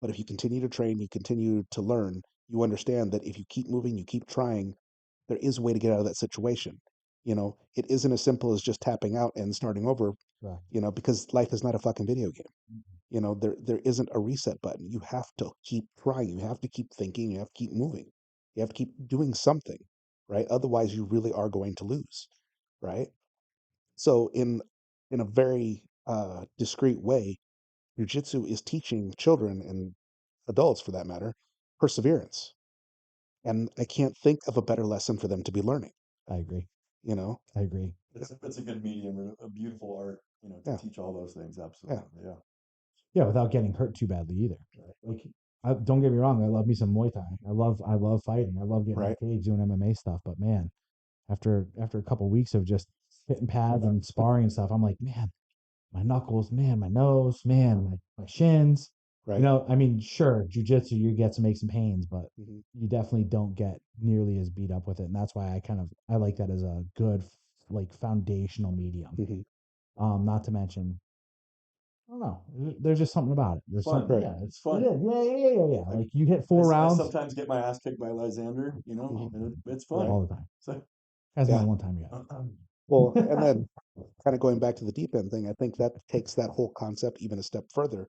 [SPEAKER 1] But if you continue to train, you continue to learn, you understand that if you keep moving, you keep trying, there is a way to get out of that situation. It isn't as simple as just tapping out and starting over,
[SPEAKER 2] correct.
[SPEAKER 1] because life is not a fucking video game.
[SPEAKER 2] Mhm,
[SPEAKER 1] There isn't a reset button. You have to keep trying. You have to keep thinking. You have to keep moving. You have to keep doing something, right? Otherwise, you really are going to lose, right? So, in a very discreet way, jujitsu is teaching children and adults, for that matter, perseverance. And I can't think of a better lesson for them to be learning.
[SPEAKER 2] I agree.
[SPEAKER 1] You know?
[SPEAKER 2] I agree.
[SPEAKER 3] it's a good medium, or a beautiful art, to
[SPEAKER 1] Yeah,
[SPEAKER 3] teach all those things.
[SPEAKER 1] yeah,
[SPEAKER 3] Absolutely, yeah.
[SPEAKER 2] Yeah, without getting hurt too badly either. Right? Like, don't get me wrong, I love me some Muay Thai. I love fighting. I love getting in
[SPEAKER 1] right,
[SPEAKER 2] the cage doing MMA stuff. But man, after a couple weeks of just hitting pads and sparring and stuff, I'm like, man, my knuckles, man, my nose, man, my shins.
[SPEAKER 1] right.
[SPEAKER 2] I mean, sure, jujitsu, you get to make some pains, but
[SPEAKER 1] Hmm.
[SPEAKER 2] you definitely don't get nearly as beat up with it. And that's why I like that as a good like foundational medium.
[SPEAKER 1] Hmm.
[SPEAKER 2] Not to mention I don't know. There's just something about it.
[SPEAKER 3] It's
[SPEAKER 2] There's something.
[SPEAKER 3] fun.
[SPEAKER 1] Right.
[SPEAKER 2] Yeah,
[SPEAKER 3] It's
[SPEAKER 2] it
[SPEAKER 3] fun.
[SPEAKER 2] is. Yeah, yeah, yeah, yeah, yeah.
[SPEAKER 3] I,
[SPEAKER 2] Like you hit 4 rounds
[SPEAKER 3] sometimes get my ass kicked by Lysander,
[SPEAKER 1] Mhm.
[SPEAKER 3] and it's
[SPEAKER 1] Right.
[SPEAKER 3] fun.
[SPEAKER 2] all the time.
[SPEAKER 3] So,
[SPEAKER 2] Hasn't
[SPEAKER 1] Yeah.
[SPEAKER 2] been one time yet.
[SPEAKER 1] Well, and then kind of going back to the deep end thing, I think that takes that whole concept even a step further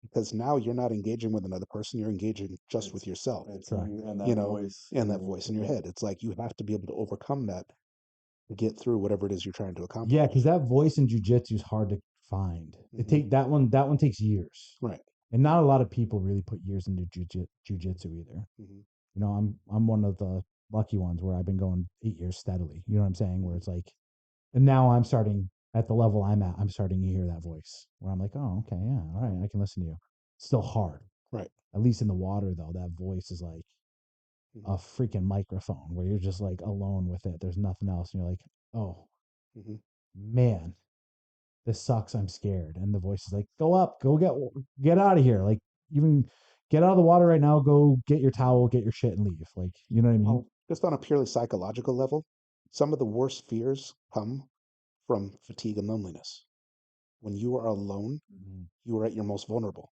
[SPEAKER 1] because now you're not engaging with another person, you're engaging just with
[SPEAKER 3] it's
[SPEAKER 1] yourself,
[SPEAKER 3] it's
[SPEAKER 2] Correct.
[SPEAKER 3] you and
[SPEAKER 1] you
[SPEAKER 3] that
[SPEAKER 1] know,
[SPEAKER 3] voice
[SPEAKER 1] and
[SPEAKER 3] in
[SPEAKER 1] that
[SPEAKER 3] your
[SPEAKER 1] voice in your head. It's like you have to be able to overcome that to get through whatever it is you're trying to
[SPEAKER 2] Yeah,
[SPEAKER 1] accomplish.
[SPEAKER 2] because that voice in jujitsu is hard to find. It
[SPEAKER 1] Hmm.
[SPEAKER 2] take that one. That one takes years,
[SPEAKER 1] Right.
[SPEAKER 2] and not a lot of people really put years into jujitsu either.
[SPEAKER 1] Hmm.
[SPEAKER 2] You know, I'm one of the lucky ones where I've been going 8 years steadily. You know what I'm saying? Where
[SPEAKER 1] Hmm.
[SPEAKER 2] it's like, and now I'm starting at the level I'm at. I'm starting to hear that voice where I'm like, oh, okay, yeah, all right, I can listen to you. It's still hard.
[SPEAKER 1] Right.
[SPEAKER 2] At least in the water, though, that voice is like
[SPEAKER 1] Hmm.
[SPEAKER 2] a freaking microphone where you're just like alone with it. There's nothing else, and you're like, oh
[SPEAKER 1] Hmm.
[SPEAKER 2] man, this sucks. I'm scared. And the voice is like, go up, go get out of here. Like even get out of the water right now. Go get your towel, get your shit, and leave. Like you know what I mean?
[SPEAKER 1] Well, just on a purely psychological level, some of the worst fears come from fatigue and loneliness. When you are alone,
[SPEAKER 2] Mhm.
[SPEAKER 1] you are at your most vulnerable,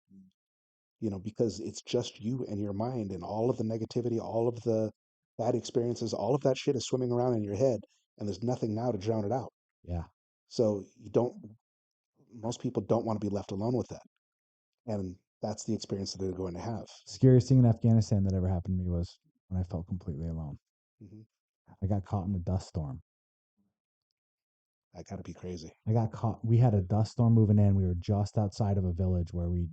[SPEAKER 1] because it's just you and your mind and all of the negativity, all of the bad experiences, all of that shit is swimming around in your head and there's nothing now to drown it out.
[SPEAKER 2] Yeah.
[SPEAKER 1] So most people don't want to be left alone with that. And that's the experience that they're going to have.
[SPEAKER 2] Scariest thing in Afghanistan that ever happened to me was when I felt completely alone.
[SPEAKER 1] Hmm.
[SPEAKER 2] I got caught in a dust storm.
[SPEAKER 1] That got to be crazy.
[SPEAKER 2] I got caught. We had a dust storm moving in. We were just outside of a village where we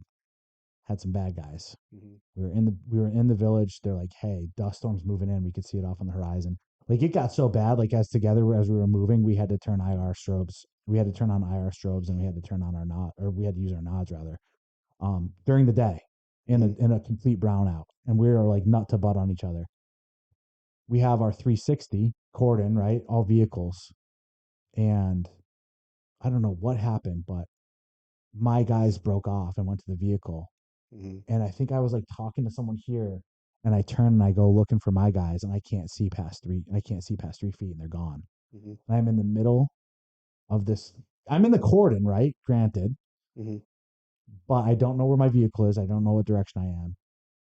[SPEAKER 2] had some bad guys.
[SPEAKER 1] Hmm.
[SPEAKER 2] We were in the village. They're like, "Hey, dust storm's moving in. We could see it off on the horizon." Like it got so bad. Like as we were moving, we had to turn IR strobes. We had to turn on IR strobes, and we had to turn on our nod, or we had to use our nods rather, during the day, in a
[SPEAKER 1] Hmm.
[SPEAKER 2] in a complete brownout, and we were like nut to butt on each other. We have our 360 cordon, right? All vehicles, and I don't know what happened, but my guys broke off and went to the vehicle,
[SPEAKER 1] Hmm.
[SPEAKER 2] and I think I was like talking to someone here, and I turn and I go looking for my guys, and I can't see past 3 feet, and they're gone.
[SPEAKER 1] Hmm.
[SPEAKER 2] And I'm in the middle of this. I'm in the cordon, right? Granted,
[SPEAKER 1] Hmm.
[SPEAKER 2] but I don't know where my vehicle is. I don't know what direction I am.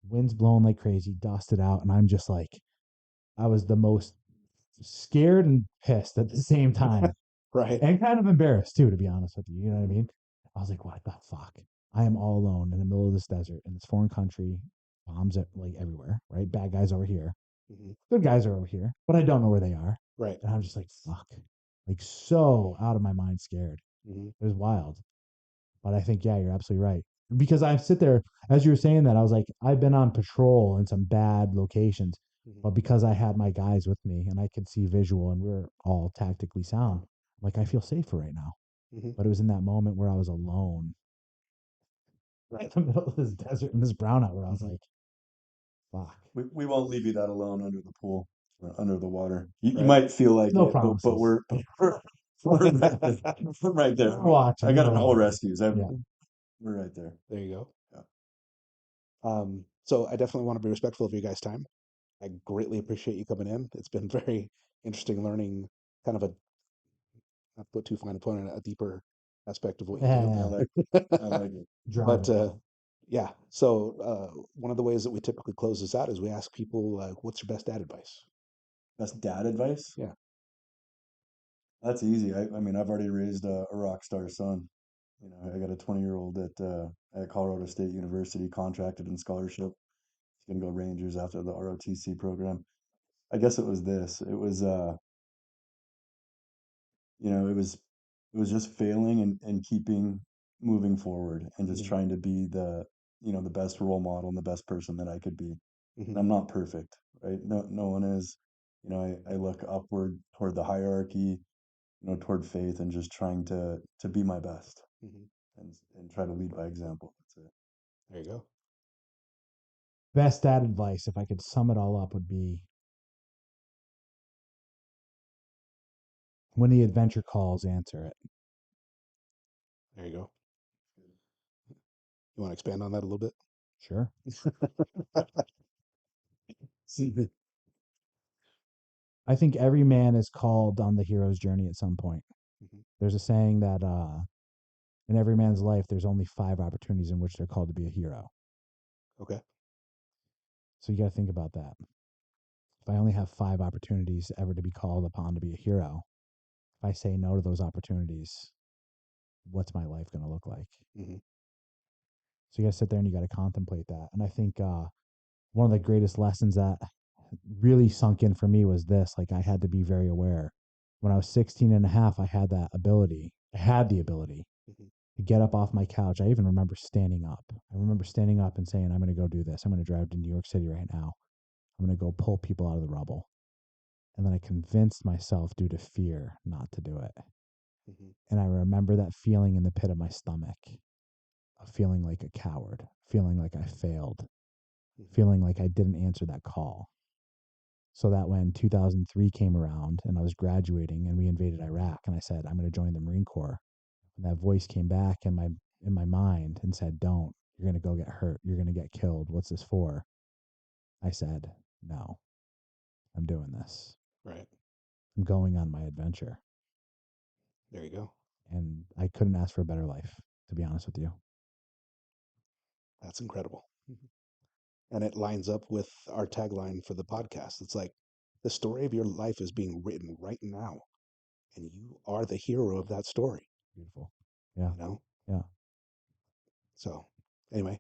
[SPEAKER 2] Wind's blowing like crazy, dusted out, and I'm just like, I was the most scared and pissed at the same time,
[SPEAKER 1] Right.
[SPEAKER 2] and kind of embarrassed too, to be honest with you. You know what I
[SPEAKER 1] Hmm.
[SPEAKER 2] mean? I was like, what the fuck? I am all alone in the middle of this desert in this foreign country. Bombs like everywhere, right? Bad guys over here.
[SPEAKER 1] Hmm.
[SPEAKER 2] Good guys are over here, but I don't know where they are.
[SPEAKER 1] Right.
[SPEAKER 2] And I'm just like, fuck. Like so out of my mind scared.
[SPEAKER 1] Hmm.
[SPEAKER 2] It was wild. But I think, yeah, you're absolutely right. Because I sit there, as you were saying that, I was like, I've been on patrol in some bad locations,
[SPEAKER 1] Hmm.
[SPEAKER 2] but because I had my guys with me and I could see visual and we were all tactically sound, like I feel safer right now.
[SPEAKER 1] Hmm.
[SPEAKER 2] But it was in that moment where I was alone, right in the middle of this desert in this brownout, where I was
[SPEAKER 1] Hmm.
[SPEAKER 2] like, fuck.
[SPEAKER 3] we won't leave you that alone under the pool or under the water. You
[SPEAKER 1] Right.
[SPEAKER 3] might feel like
[SPEAKER 2] No
[SPEAKER 3] it, but
[SPEAKER 2] promises.
[SPEAKER 3] we're right there. We're right there.
[SPEAKER 2] We're watching.
[SPEAKER 3] I got
[SPEAKER 2] We're
[SPEAKER 3] a couple
[SPEAKER 2] watching.
[SPEAKER 3] rescues.
[SPEAKER 2] Yeah.
[SPEAKER 3] We're right there.
[SPEAKER 1] There you go.
[SPEAKER 3] Yeah.
[SPEAKER 1] So I definitely want to be respectful of your guys' time. I greatly appreciate you coming in. It's been very interesting learning kind of a, not to put too fine a point on it, a deeper aspect of what you do.
[SPEAKER 3] I
[SPEAKER 2] Yeah.
[SPEAKER 3] like I like it.
[SPEAKER 2] Drive
[SPEAKER 1] But
[SPEAKER 2] it.
[SPEAKER 1] yeah, so one of the ways that we typically close this out is we ask people, what's your best dad advice?
[SPEAKER 3] Best dad advice?
[SPEAKER 1] Yeah.
[SPEAKER 3] That's easy. I mean, I've already raised a rock star son. I got a 20-year-old at Colorado State University, contracted in scholarship. He's gonna go Rangers after the ROTC program. I guess it was this. It was just failing and keeping moving forward and just
[SPEAKER 1] Hmm.
[SPEAKER 3] trying to be the best role model and the best person that I could be. And
[SPEAKER 1] Hmm.
[SPEAKER 3] I'm not perfect, right? No one is. I look upward toward the hierarchy, toward faith and just trying to be my best
[SPEAKER 1] Hmm.
[SPEAKER 3] and try to lead by example. That's it.
[SPEAKER 1] There you go.
[SPEAKER 2] Best dad advice, if I could sum it all up, would be when the adventure calls, answer it.
[SPEAKER 1] There you go. You want to expand on that a little bit?
[SPEAKER 2] Sure.
[SPEAKER 1] Mhm.
[SPEAKER 2] I think every man is called on the hero's journey at some point. There's a saying that In every man's life, there's only 5 opportunities in which they're called to be a hero.
[SPEAKER 1] Okay.
[SPEAKER 2] So you got to think about that. If I only have 5 opportunities ever to be called upon to be a hero, if I say no to those opportunities, what's my life going to look like?
[SPEAKER 1] Hmm.
[SPEAKER 2] So you got to sit there and you got to contemplate that. And I think one of the greatest lessons that really sunk in for me was this. Like, I had to be very aware. When I was 16 and a half, I had that ability. I had the ability
[SPEAKER 1] Hmm.
[SPEAKER 2] to get up off my couch. I even remember standing up. I remember standing up and saying, I'm going to go do this. I'm going to drive to New York City right now. I'm going to go pull people out of the rubble. And then I convinced myself, due to fear, not to do it.
[SPEAKER 1] Hmm.
[SPEAKER 2] And I remember that feeling in the pit of my stomach, of feeling like a coward, feeling like I failed,
[SPEAKER 1] Hmm.
[SPEAKER 2] feeling like I didn't answer that call. So that when 2003 came around and I was graduating and we invaded Iraq and I said, I'm going to join the Marine Corps. And that voice came back in my mind and said, don't, you're going to go get hurt. You're going to get killed. What's this for? I said, no, I'm doing this.
[SPEAKER 1] Right.
[SPEAKER 2] I'm going on my adventure.
[SPEAKER 1] There you go.
[SPEAKER 2] And I couldn't ask for a better life, to be honest with you.
[SPEAKER 1] That's incredible. Mhm. And it lines up with our tagline for the podcast. It's like the story of your life is being written right now, and you are the hero of that story,
[SPEAKER 2] Beautiful. Yeah.
[SPEAKER 1] you know?
[SPEAKER 2] Yeah.
[SPEAKER 1] So, anyway,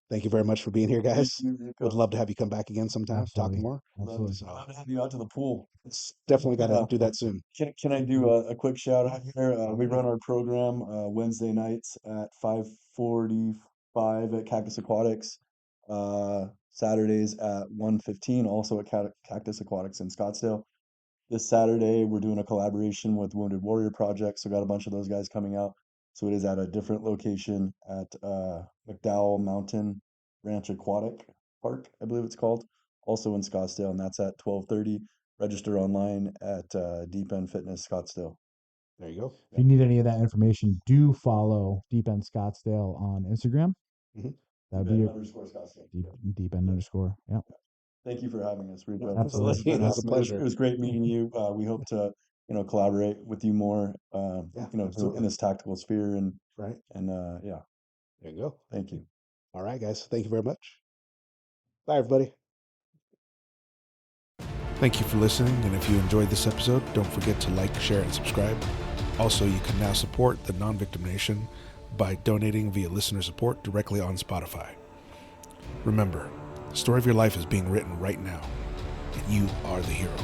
[SPEAKER 1] thank you very much for being here,
[SPEAKER 3] Thank
[SPEAKER 1] guys.
[SPEAKER 3] you,
[SPEAKER 1] Would
[SPEAKER 3] Rico.
[SPEAKER 1] love to have you come back again sometime, talk
[SPEAKER 2] Absolutely.
[SPEAKER 1] more.
[SPEAKER 2] Absolutely.
[SPEAKER 1] So,
[SPEAKER 3] Love to have you out to the pool.
[SPEAKER 1] it's definitely got to
[SPEAKER 3] Yeah.
[SPEAKER 1] do that soon.
[SPEAKER 3] Can I do a quick shout out here? We run our program Wednesday nights at 5:45 at Cactus Aquatics. Saturdays at 1:15, also at Cactus Aquatics in Scottsdale. This Saturday, we're doing a collaboration with Wounded Warrior Project, so got a bunch of those guys coming out. So it is at a different location at McDowell Mountain Ranch Aquatic Park, I believe it's called, also in Scottsdale, and that's at 12:30. Register online at Deep End Fitness Scottsdale.
[SPEAKER 1] There you go.
[SPEAKER 2] If you need any of that information, do follow Deep End Scottsdale on Instagram.
[SPEAKER 1] Hmm.
[SPEAKER 2] That would
[SPEAKER 3] Deep
[SPEAKER 2] be
[SPEAKER 3] End
[SPEAKER 2] your
[SPEAKER 3] underscore Scottsdale.
[SPEAKER 2] deep end
[SPEAKER 3] Yeah.
[SPEAKER 2] underscore. Yeah.
[SPEAKER 3] Thank you for having us,
[SPEAKER 1] Yeah,
[SPEAKER 3] Rico. It's
[SPEAKER 2] Absolutely.
[SPEAKER 3] been
[SPEAKER 1] absolutely. It was a
[SPEAKER 3] awesome.
[SPEAKER 1] pleasure.
[SPEAKER 3] It was great meeting you. We hope to, collaborate with you more,
[SPEAKER 1] Yeah,
[SPEAKER 3] in
[SPEAKER 1] absolutely.
[SPEAKER 3] this tactical sphere
[SPEAKER 1] Right.
[SPEAKER 3] and yeah,
[SPEAKER 1] There you go.
[SPEAKER 3] thank you.
[SPEAKER 1] All right, guys. Thank you very much. Bye, everybody. Thank you for listening, and if you enjoyed this episode, don't forget to like, share, and subscribe. Also, you can now support the Non-Victim Nation by donating via listener support directly on Spotify. Remember, the story of your life is being written right now, and you are the hero.